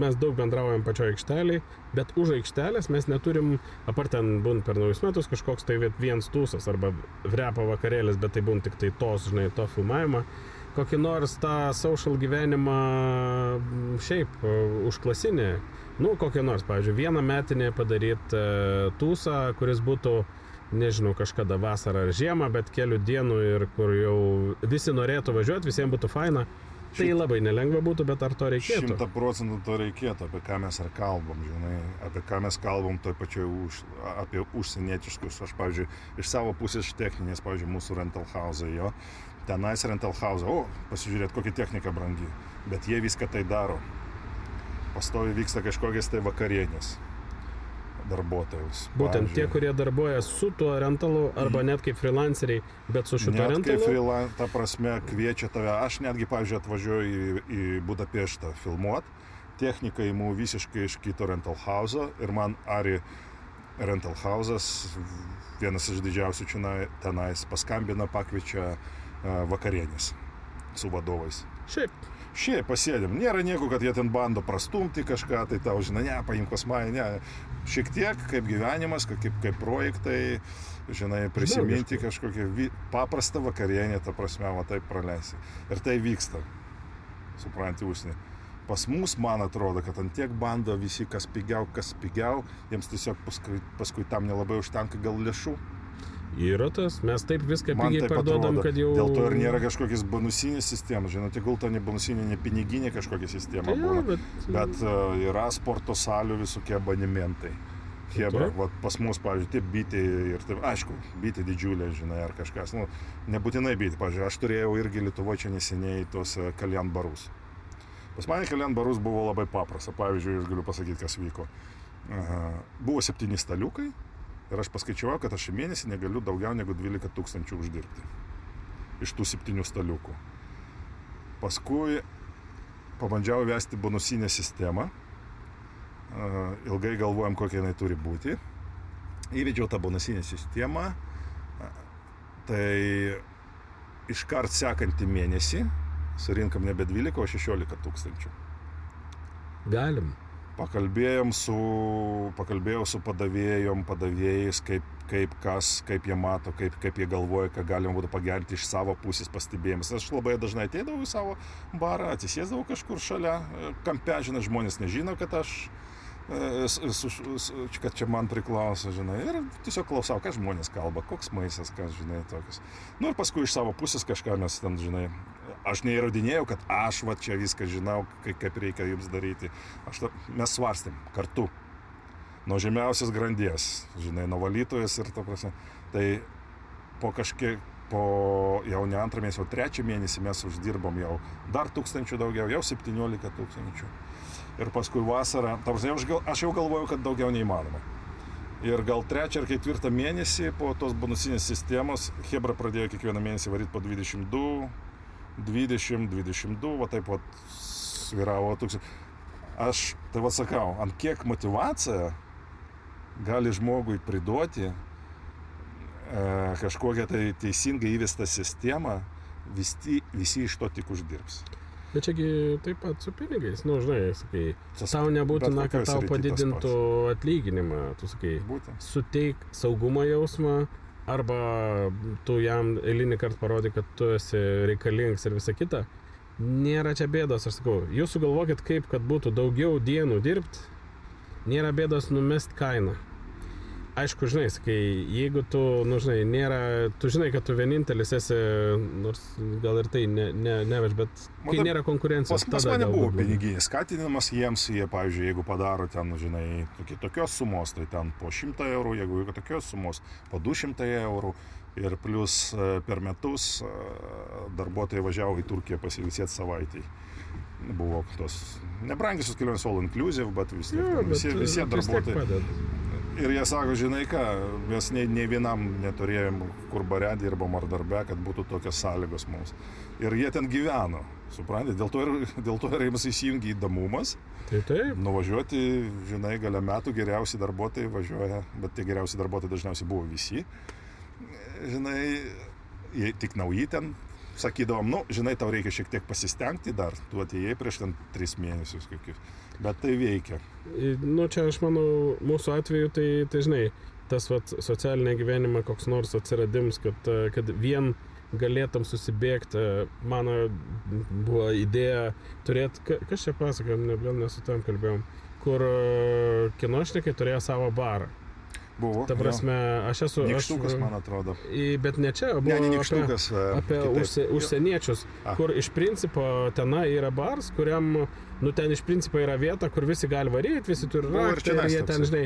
mes daug bendraujam pačioje aikšteliai, bet už aikštelės mes neturim, apart ten būn per naujus metus kažkoks tai vienas tūsas arba vrepo vakarėlis, bet tai būn tik tai tos, žinai, to filmavimo. kokį nors tą social gyvenimą šiaip užklasinį, nu, kokį nors, pavyzdžiui, vieną metinį padaryti tūsą, kuris būtų, nežinau, kažkada vasarą ar žiemą, bet kelių dienų ir kur jau visi norėtų važiuoti, visiems būtų faina. Tai labai nelengva būtų, bet ar to reikėtų? 100% to reikėtų, apie ką mes ar kalbam, žinai, apie ką mes kalbam toj pačioj apie užsienietiškus. Aš, pavyzdžiui, iš savo pusės iš techninės, pavyzdžiui, mūsų rental house, jo, tenais rental house, pasižiūrėt, kokia technika brangi, bet jie viską tai daro. Pastovi vyksta kažkokias tai vakarienės darbuotojus. Būtent tie, kurie darbuoja su tuo rentalu, arba net kaip freelanceriai, bet su šito rentalu? Net kaip freelancer, ta prasme, kviečia tave. Aš netgi, pavyzdžiui, atvažiuoju į Budapeštą filmuot. Techniką įimu visiškai iš kito rental house'o ir man Ari rental house'as, vienas iš didžiausių tenais, paskambina, pakviečia vakarienės su vadovais. Šiaip pasėdėm. Nėra nieko, kad jie ten bando prastumti kažką, tai tau, žinai, ne, paimk pas mane, ne. Šiek tiek kaip gyvenimas, kaip projektai, žinai, prisiminti kažkokią paprastą vakarienę, ta prasme, va taip praleisi. Ir tai vyksta, supranti, užsienį. Pas mus, man atrodo, kad ant tiek bando visi, kas pigiau, jiems tiesiog paskui tam nelabai užtenka gal lėšų. Yra tas, mes taip viską pigiai parduodam, kad jau... Dėl to ir nėra kažkokios bonusinės sistemos, žinai, tegul to ne bonusinė, ne piniginė kažkokia sistema būna, bet yra sporto salių visokie abonementai. Hebra, pas mus, pavyzdžiui, taip bitė ir taip, aišku, bitė didžiulė, žinai, ar kažkas, nu, nebūtinai bitė, pavyzdžiui, aš turėjau irgi Lietuvoje čia neseniai tos Kaljan barus. Pas mane Kaljan barus buvo labai paprasta, pavyzdžiui, aš galiu pasakyti, kas vyko. Buvo 7 staliukai. Ir aš paskaičiavau, kad aš į mėnesį negaliu daugiau negu 12 000 uždirbti iš tų 7 staliukų. Paskui pabandžiau vesti bonusinę sistemą. Ilgai galvojom, kokia jinai turi būti. Įvedžiau tą bonusinę sistemą. Tai iškart sekantį mėnesį surinkam nebe 12, o 16 000. Galim. Pakalbėjau su padavėjais, kaip jie mato, kaip jie galvoja, ką galima būtų pagerinti iš savo pusės pastebėjimus. Aš labai dažnai ateidavau į savo barą, atsisėsdavau kažkur šalia, kampe, žinai, žmonės nežino, kad kad čia man priklauso, žinai, ir tiesiog klausau, ką žmonės kalba, koks maistas, kas, žinai, tokius. Nu ir paskui iš savo pusės kažką mes ten, žinai, aš neįrodinėjau, kad aš va čia viską žinau, kaip reikia jums daryti. Mes svarstėm kartu, nuo žemiausios grandies, žinai, nuo valytojas ir ta prasme. Tai jau ne 2 mėnesį, o 3 mėnesį mes uždirbom jau dar 1000 daugiau, jau 17 000. Ir paskui vasarą, ta prasme, aš jau galvojau, kad daugiau neįmanoma. Ir gal 3 ar 4 mėnesį po tos bonusinės sistemos Hebra pradėjo kiekvieną mėnesį varyti po 22, va taip va sviravo 1000. Aš tai va sakau, ant kiek motyvacija gali žmogui priduoti kažkokią tai teisingai įvestą sistemą, visi iš to tik uždirbs. Bet čiagi taip pat su pinigais, nu, žinai, sakai, tau nebūtina, kad tau padidintų atlyginimą, tu sakai, suteik saugumo jausmą, arba tu jam eilinį kartą parodai, kad tu esi reikalingas ir visa kita. Nėra čia bėdos, aš sakau, jūs sugalvokit kaip, kad būtų daugiau dienų dirbti, nėra bėdos numest kainą. Aišku, žinai, sakai, jeigu tu, nu, žinai, tu žinai, kad tu vienintelis esi, nors gal ir tai neveš, bet kai nėra konkurencijos, pas mane buvo piniginis skatinimas jiems, jie, pavyzdžiui, jeigu padaro ten, žinai, tokios sumos, tai ten po 100 eurų, jeigu tokios sumos, po 200 eurų ir plus per metus darbuotojai važiavo į Turkiją pasiilsėti savaitėj. Buvo tos nebrangiosios kelionės all inclusive, bet visi darbuotojai. Ir jie sako, žinai ką, mes nei vienam neturėjom, kur bare dirbom ar darbe, kad būtų tokios sąlygos mums. Ir jie ten gyveno, suprantate, dėl to ir jiems įsijungia įdomumas. Taip. Nuvažiuoti, žinai, gale metų geriausi darbuotojai važiuoja, bet tie geriausi darbuotojai dažniausiai buvo visi. Žinai, jie tik nauji ten. Sakydavom, nu, žinai, tau reikia šiek tiek pasistengti dar, tu atėjai prieš ten 3 mėnesius kokius, bet tai veikia. Nu, čia aš manau, mūsų atveju, tai žinai, tas vat socialinė gyvenime koks nors atsiradims, kad vien galėtum susibėgti. Mano buvo idėja turėti, kas čia pasakojom, nesu tam kalbėjom, kur kinošnikai turėjo savo barą. Buvo. Ta prasme, aš esu... Nykštukas, man atrodo. Bet ne čia, buvo Nykštukas, apie užsieniečius, kur iš principo tenai yra bars, kuriam, ten iš principo yra vieta, kur visi gali varyti, visi turi raktą ir jie ten, žinai,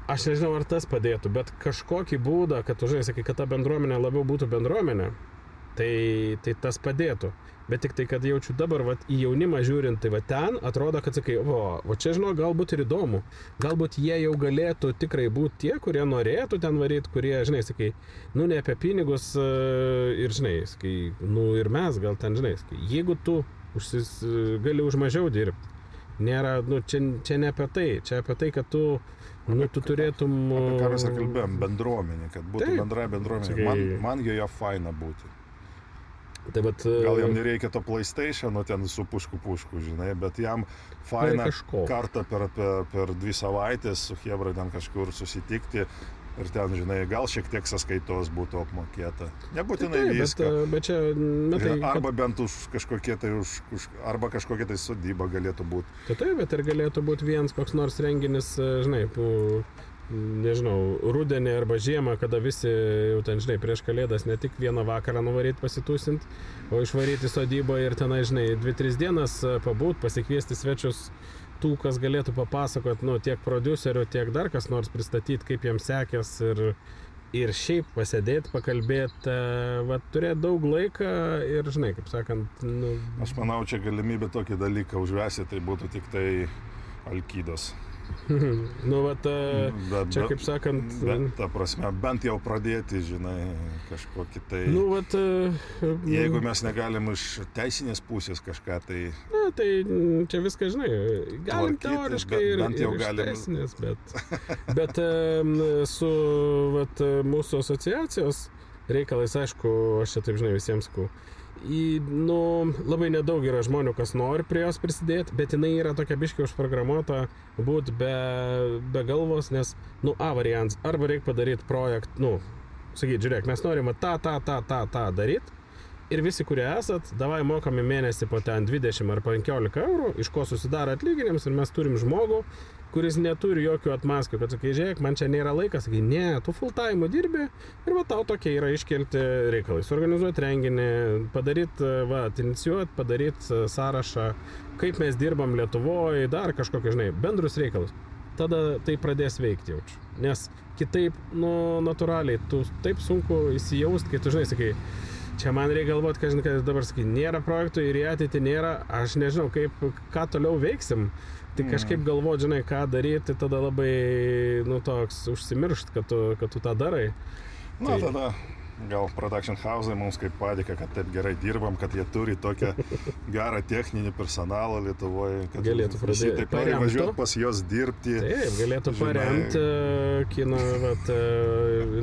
aš nežinau, ar tas padėtų, bet kažkokį būdą, kad tu, žinai, sakai, kad ta bendruomenė labiau būtų bendruomenė, tai tas padėtų. Bet tik tai, kad jaučiu dabar, į jaunimą žiūrint, tai ten atrodo, kad sakai, o čia, žinau, galbūt ir įdomu. Galbūt jie jau galėtų tikrai būti tie, kurie norėtų ten varyti, kurie, žinai, sakai, ne apie pinigus ir, žinai, sakai, ir mes gal ten, žinai, sakai, jeigu tu gali už mažiau dirbti, nėra, čia ne apie tai, čia apie tai, kad tu turėtum... Apie ką mes ir kalbėjom, bendruomenė, kad būtų bendra bendruomenė. Sakai, man joje faina būti. Tai bet, gal jam nereikia to PlayStation'o ten su pušku, žinai, bet jam faina kartą per 2 savaitės su chebra ten kažkur susitikti ir ten, žinai, gal šiek tiek sąskaitos būtų apmokėta. Nebūtinai viską. Bet čia, arba bent už kažkokie tai, arba kažkokia tai sodyba galėtų būti. Tai, bet ir galėtų būti vienas koks nors renginis, žinai, nežinau, rudenį arba žiemą, kada visi jau ten, žinai, prieš kalėdas ne tik vieną vakarą nuvaryti pasitūsint, o išvaryti sodybą ir tenai, žinai, 2-3 dienas pabūt, pasikviesti svečius tų, kas galėtų papasakot, tiek prodiuserių, tiek dar kas nors pristatyti, kaip jiems sekės ir šiaip pasėdėti, pakalbėti, turėti daug laiką ir, žinai, kaip sakant, Aš manau, čia galimybė tokį dalyką užvesti, tai būtų tik tai Alkydas. Čia kaip sakant... Ta prasme, bent jau pradėti, žinai, kažkokį tai... Jeigu mes negalim iš teisinės pusės kažką, tai... Tai čia viską, žinai, galim teoriškai ir iš teisinės, bet su mūsų asociacijos reikalais, aišku, aš čia taip, žinai, visiems sakau, labai nedaug yra žmonių, kas nori prie jos prisidėti, bet jinai yra tokia biškiai užprogramuota būt be galvos, nes, variantas, arba reikia padaryti projektą, sakyti, žiūrėk, mes norim tą daryti ir visi, kurie esat, davai mokami mėnesį po ten 20 ar 15 eurų, iš ko susidaro atlyginimus ir mes turim žmogų, kuris neturi jokių atmaskų, kad sakai, žiūrėk, man čia nėra laikas, sakai, ne, tu full time dirbi ir tau tokie yra iškelti reikalai, suorganizuoti renginį, padaryti, inicijuoti, padaryti sąrašą, kaip mes dirbam Lietuvoje, dar kažkokie, žinai, bendrus reikalus. Tada tai pradės veikti, jaučiu. Nes kitaip, natūraliai, tu taip sunku įsijausti, kai tu, žinai, sakai, čia man reikia galvoti, kad dabar sakai, nėra projektų ir į ateitį nėra, aš nežinau, ką toliau veiksim. Tai kažkaip galvoti, žinai, ką daryti, tada labai, toks užsimiršt, kad tu tą darai. Tada gal production house'ai mums kaip padėka, kad taip gerai dirbam, kad jie turi tokią gerą techninį personalą Lietuvoje, kad galėtų visi taip nori važiuoti pas jos dirbti. Taip, galėtų paremti kino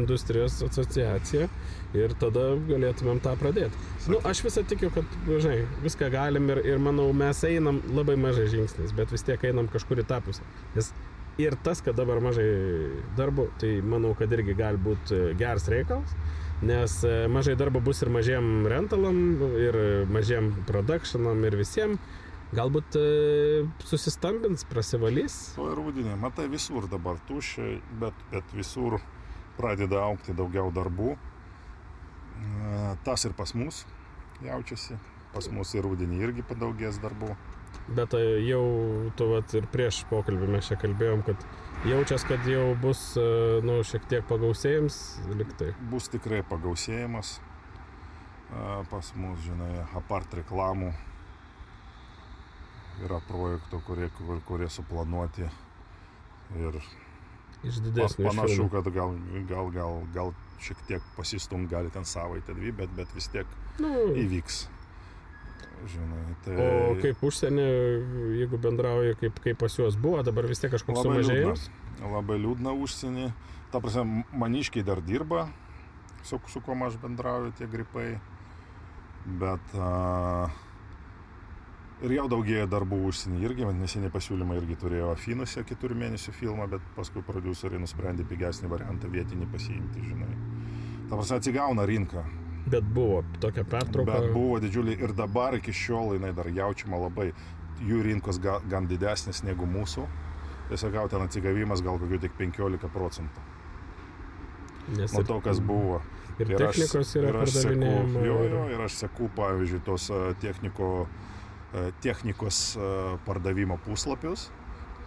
industrijos asociaciją ir tada galėtumėm tą pradėti. Aš visą tikiu, kad, žinai, viską galim ir manau, mes einam labai mažai žingsnis, bet vis tiek einam kažkur į tą pusę. Nes ir tas, kad dabar mažai darbo, tai manau, kad irgi gali būti geras reikalas, nes mažai darbo bus ir mažiem rentalam, ir mažiem productionam, ir visiems. Galbūt susistambins, prasivalys. To ir rūdinė, matai, visur dabar tuščia, bet visur pradeda augti daugiau darbų. Tas ir pas mus jaučiasi, pas mus ir rūdinį irgi padaugės darbų. Bet jau tu ir prieš pokalbį mes čia kalbėjom, kad jaučias, kad jau bus šiek tiek pagausėjimas, liktai. Bus tikrai pagausėjimas pas mus, žinai, apart reklamų yra projektų, kurie suplanuoti ir iš didesnių panašu, kad gal šiek tiek pasistum gali ten savaitę 2, bet vis tiek įvyks. Žinai, tai... O kaip užsienį, jeigu bendrauji, kaip pas juos buvo, dabar vis tiek kažkoks sumažėjimas? Labai liūdna užsienį. Ta prasme, maniškiai dar dirba, su kuo aš bendrauju, tie gripai. Bet ir jau daugėja darbų užsienį irgi. Neseniai pasiūlymą irgi turėjo Afinuose 4 mėnesių filmą, bet paskui prodiuseriai nusprendė pigesnį variantą vietinį pasiimti, žinai. Ta prasme, atsigauna rinka. Bet buvo tokia pertrauka. Bet buvo didžiuliai ir dabar iki šiol jinai dar jaučiama labai. Jų rinkos gan didesnis negu mūsų. Tiesiog ten atsigavimas gal kokių tik 15%. Nuo to, kas buvo. Ir technikos yra pardavinėjama. Ir aš seku, pavyzdžiui, tos technikos pardavimo puslapius.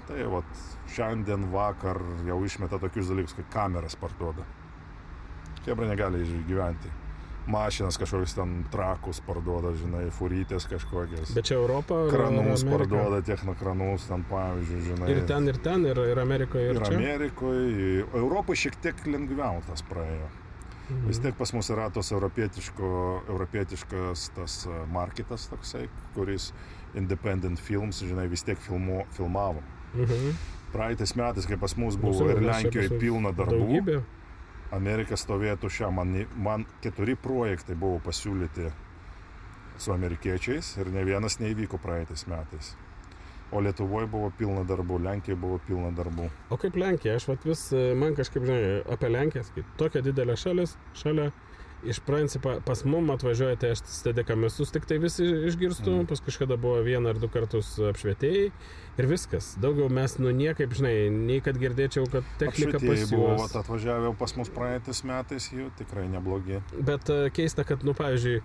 Tai vat, šiandien vakar jau išmeta tokius dalykus, kaip kameras parduoda. Hebra negali išgyventi. Mašinas kažkokius ten trakus parduoda, žinai, furytės kažkokias. Bet čia Europa, kranus parduoda, technokranus, ten pavyzdžiui, žinai. Ir ten, ir Amerikoje, ir čia? Ir Amerikoje. Europoje šiek tiek lengviau tas praėjo. Vis tiek pas mus yra tos europietiškas tas marketas toksai, kuris independent films, žinai, vis tiek filmavo. Praeitais metais, kai pas mus buvo ir Lenkijoje pilna darbų. Daugybė. Amerika stovėtų šią, man 4 projektai buvo pasiūlyti su amerikiečiais ir ne vienas neįvyko praeitais metais. O Lietuvoje buvo pilna darbų, Lenkijoje buvo pilna darbų. O kaip Lenkija? Aš man kažkaip, žinai, apie Lenkiją, kaip tokia didelė šalia, iš principo pas mum atvažiuojate, aš stebėka mesus, tik tai visi išgirstu, pas kažkada buvo 1 ar 2 kartus apšvietėjai ir viskas. Daugiau mes niekaip, žinai, nei kad girdėčiau, kad technika pas juos. Buvo atvažiavę pas mus praeitais metais, jų tikrai neblogi. Bet keista, kad, pavyzdžiui,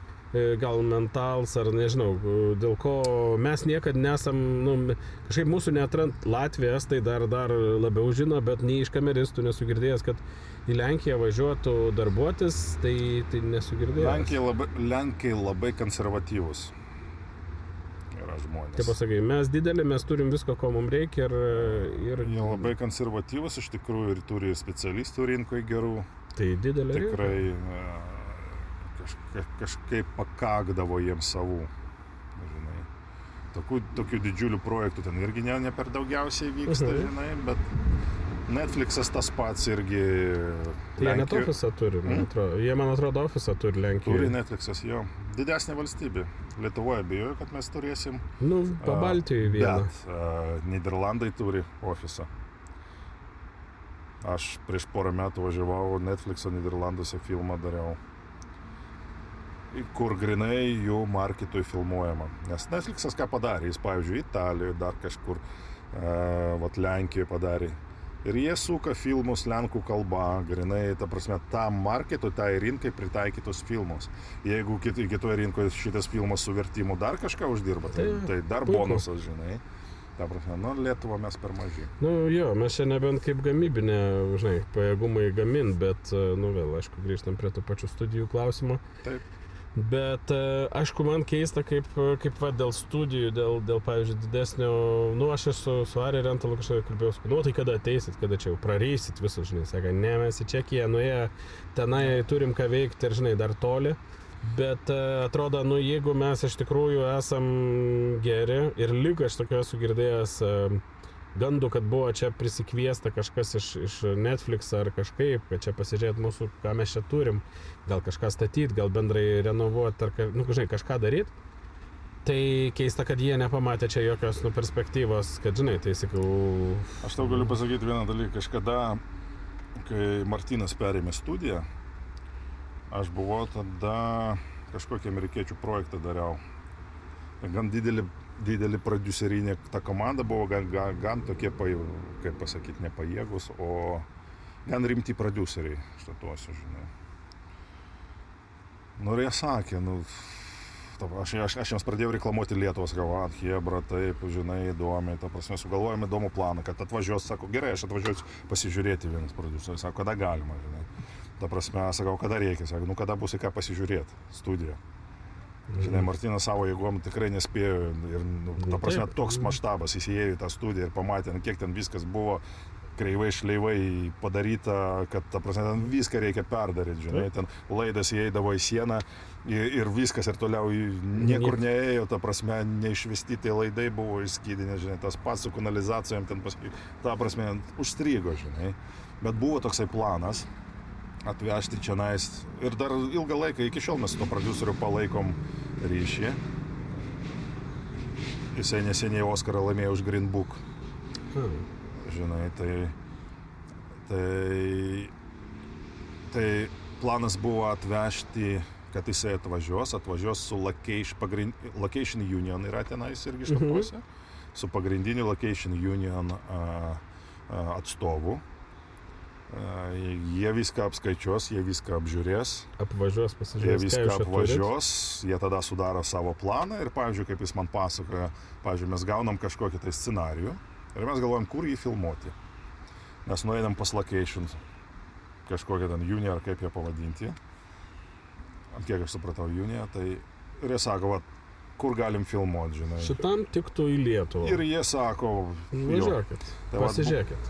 gal mentals ar nežinau, dėl ko mes niekad nesam, kažkaip mūsų neatrant Latvijas, tai dar labiau žino, bet nei iš kameristų nesu girdėjęs, kad į Lenkiją važiuotų darbuotis, tai nesu girdėjęs. Lenkai labai konservatyvus yra žmonės. Kaip pasakai, mes didelį, mes turim visko, ko mums reikia ir... Jie labai konservatyvus, iš tikrųjų, ir turi specialistų rinkoje gerų. Tai didelė rinka. Tikrai kažkaip pakakdavo jiems savų, žinai. Tokių didžiulių projektų ten irgi ne per daugiausiai vyksta, žinai, bet Netflixas tas pats irgi Lenkijoje. Jie net ofisą turi, man atrodo. Jie, man atrodo, ofisą turi Lenkijoje. Turi Netflixas, jo. Didesnė valstybė. Lietuvoje bijoju, kad mes turėsim. Pabaltijoje vieną. Bet Niderlandai turi ofisą. Aš prieš porą metų važiavau Netflixo Niderlanduose filmą dariau, kur grinai jų marketui filmuojama. Nes Netflixas ką padarė? Jis, pavyzdžiui, Italijoje, dar kažkur, Lenkijoje padarė. Ir jie suka filmus lenkų kalba, grinai, ta prasme, tam marketui, tai rinkai pritaikytus filmus. Jeigu kitoje rinkoje šitas filmas su vertimu dar kažką uždirba, tai dar bonusas, žinai. Ta prasme, Lietuva mes per maži. Mes čia nebent kaip gamybinė, žinai, pajėgumai gamint, bet, vėl, aišku, grįžtam prie tų pačių studijų klausimo. Taip. Bet, aišku, man keista, kaip dėl studijų, dėl pavyzdžiui, didesnio, aš su Ari Rentalu kažką kalbėjau, tai kada ateisit, kada čia jau prareisit visus, žinai, sako, ne, mes į Čekiją nuėję, tenai turim ką veikti ir, žinai, dar toli, bet atrodo, jeigu mes iš tikrųjų esam geri ir lyg aš tokio esu girdėjęs gandų, kad buvo čia prisikviesta kažkas iš Netflix ar kažkaip, kad čia pasižiūrėt mūsų, ką mes čia turim, gal kažką statyti, gal bendrai renovuoti, ar žinai, kažką daryti. Tai keista, kad jie nepamatė čia jokios perspektyvos, kad, žinai, tai sakiau... Aš tau galiu pasakyti vieną dalyką. Kažkada, kai Martynas perėmė studiją, aš buvau tada kažkokį amerikiečių projektą dariau. Gan didelį prodiuserinė ta komanda buvo, gan tokie, kaip pasakyti, nepajėgus, o gan rimti prodiuseriai, štatuosiu, žinai. Ir jie sakė, aš jiems pradėjau reklamuoti Lietuvą, sakau, Hebra, taip, žinai, įdomiai, ta prasme, sugalvojame įdomų planą, kad atvažiuos, sako, gerai, aš atvažiuosiu pasižiūrėti vienas prodiuseris, sako, kada galima, žinai. Ta prasme, sakau, kada reikia, sako, kada bus į ką pasižiūrėti, studiją. Žinai, Martynas savo jėgom tikrai nespėjo ir, ta prasme, toks maštabas, jis įėjo į tą studiją ir pamatė, kiek ten viskas buvo kreivai, šleivai padaryta, kad, ta prasme, ten viską reikia perdaryti, žinai, ten laidas įeidavo į sieną ir viskas ir toliau niekur neėjo, ta prasme, neišvestyti laidai buvo išskydinė, žinai, tas pats su kanalizacijom ten, ta prasme, užstrigo, žinai, bet buvo toksai planas atvežti čionais ir dar ilgą laiką, iki šiol mes su to prodiuseriu palaikom ryšį. Jisai neseniai Oskarą laimėjo už Green Book. Žinai, tai planas buvo atvežti kad jisai atvažiuos su Location Union yra tenais irgi Šakiuose, su pagrindiniu Location Union atstovu. Jie viską apskaičiuos, jie viską apžiūrės. Apvažiuos, pasižiūrės, Jie viską apvažiuos, jie tada sudaro savo planą ir, pavyzdžiui, kaip jis man pasakoja, pavyzdžiui, mes gaunam kažkokį tai scenarijų ir mes galvojam, kur jį filmuoti. Mes nueinam pas Location, kažkokią ten Union, ar kaip jie pavadinti. Ant kiek aš supratau Union, tai ir jie sako, va, kur galim filmuoti, žinai. Šitam tiktų į Lietuvą. Ir jie sako, važiuokit, pasižiūrėkit.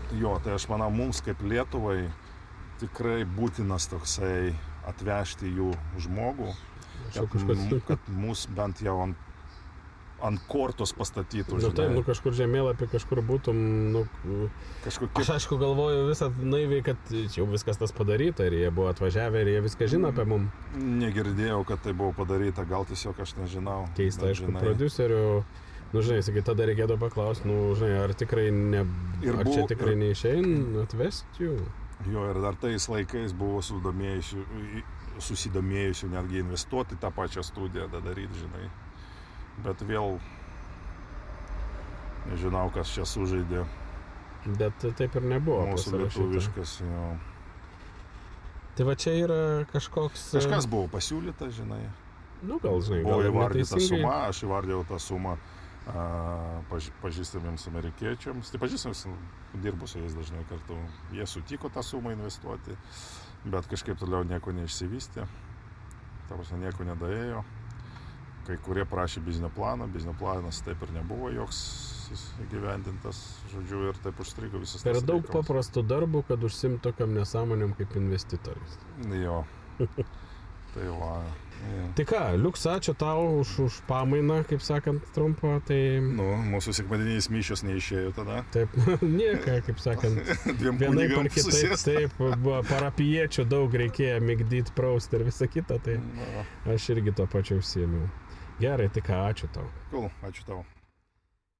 Tai aš manau, mums kaip Lietuvai tikrai būtinas toksai atvežti jų žmogų, kad mus bent jau ant kortos pastatytų. Nu taip, kažkur žemėlapį, kažkur būtum, aš aišku galvoju visą naiviai, kad jau viskas tas padaryta ir jie buvo atvažiavę ir jie viską žino apie mum. Negirdėjau, kad tai buvo padaryta, gal tiesiog aš nežinau. Keista, aišku, prodiuserių, žinai, sakai, tada reikėtų paklausti, žinai, ar tikrai čia tikrai neišein atvesti jų. Jo, ir dar tais laikais buvo susidomėjusių netgi investuoti tą pačią studiją, daryti, žinai. Bet vėl nežinau, kas čia sužaidė. Bet taip ir nebuvo. Mūsų lietuviškas, jo. Tai va čia yra kažkoks... Kažkas buvo pasiūlyta, žinai. Gal, žinai, buvo įvardyta suma, aš įvardėjau tą sumą pažįstamiems amerikiečiams. Tai pažįstamiems, dirbu su jais dažnai kartu. Jie sutiko tą sumą investuoti, bet kažkaip toliau nieko neišsivystė. Tarsi nieko nedaėjo. Kai kurie prašė biznio planas taip ir nebuvo joks įgyvendintas, žodžiu, ir taip užstrigo visas tas reikalas. Per daug paprastų darbų, kad užsimt tokiam nesąmonėm kaip investitorius. Jo, tai va. Tai ką, Liuks, ačiū tau už pamainą, kaip sakant, trumpą, tai... Mūsų sekmadieninis mišios neišėjo tada. Taip, nieka, kaip sakant. Dviem vienaip kunigam ar kitaip, taip, parapijiečių daug reikėjo migdyti, prausti ir visą kitą, tai aš irgi to pačiu užsiėmiau. Gerai, tai ką, ačiū tau. Cool, ačiū tau.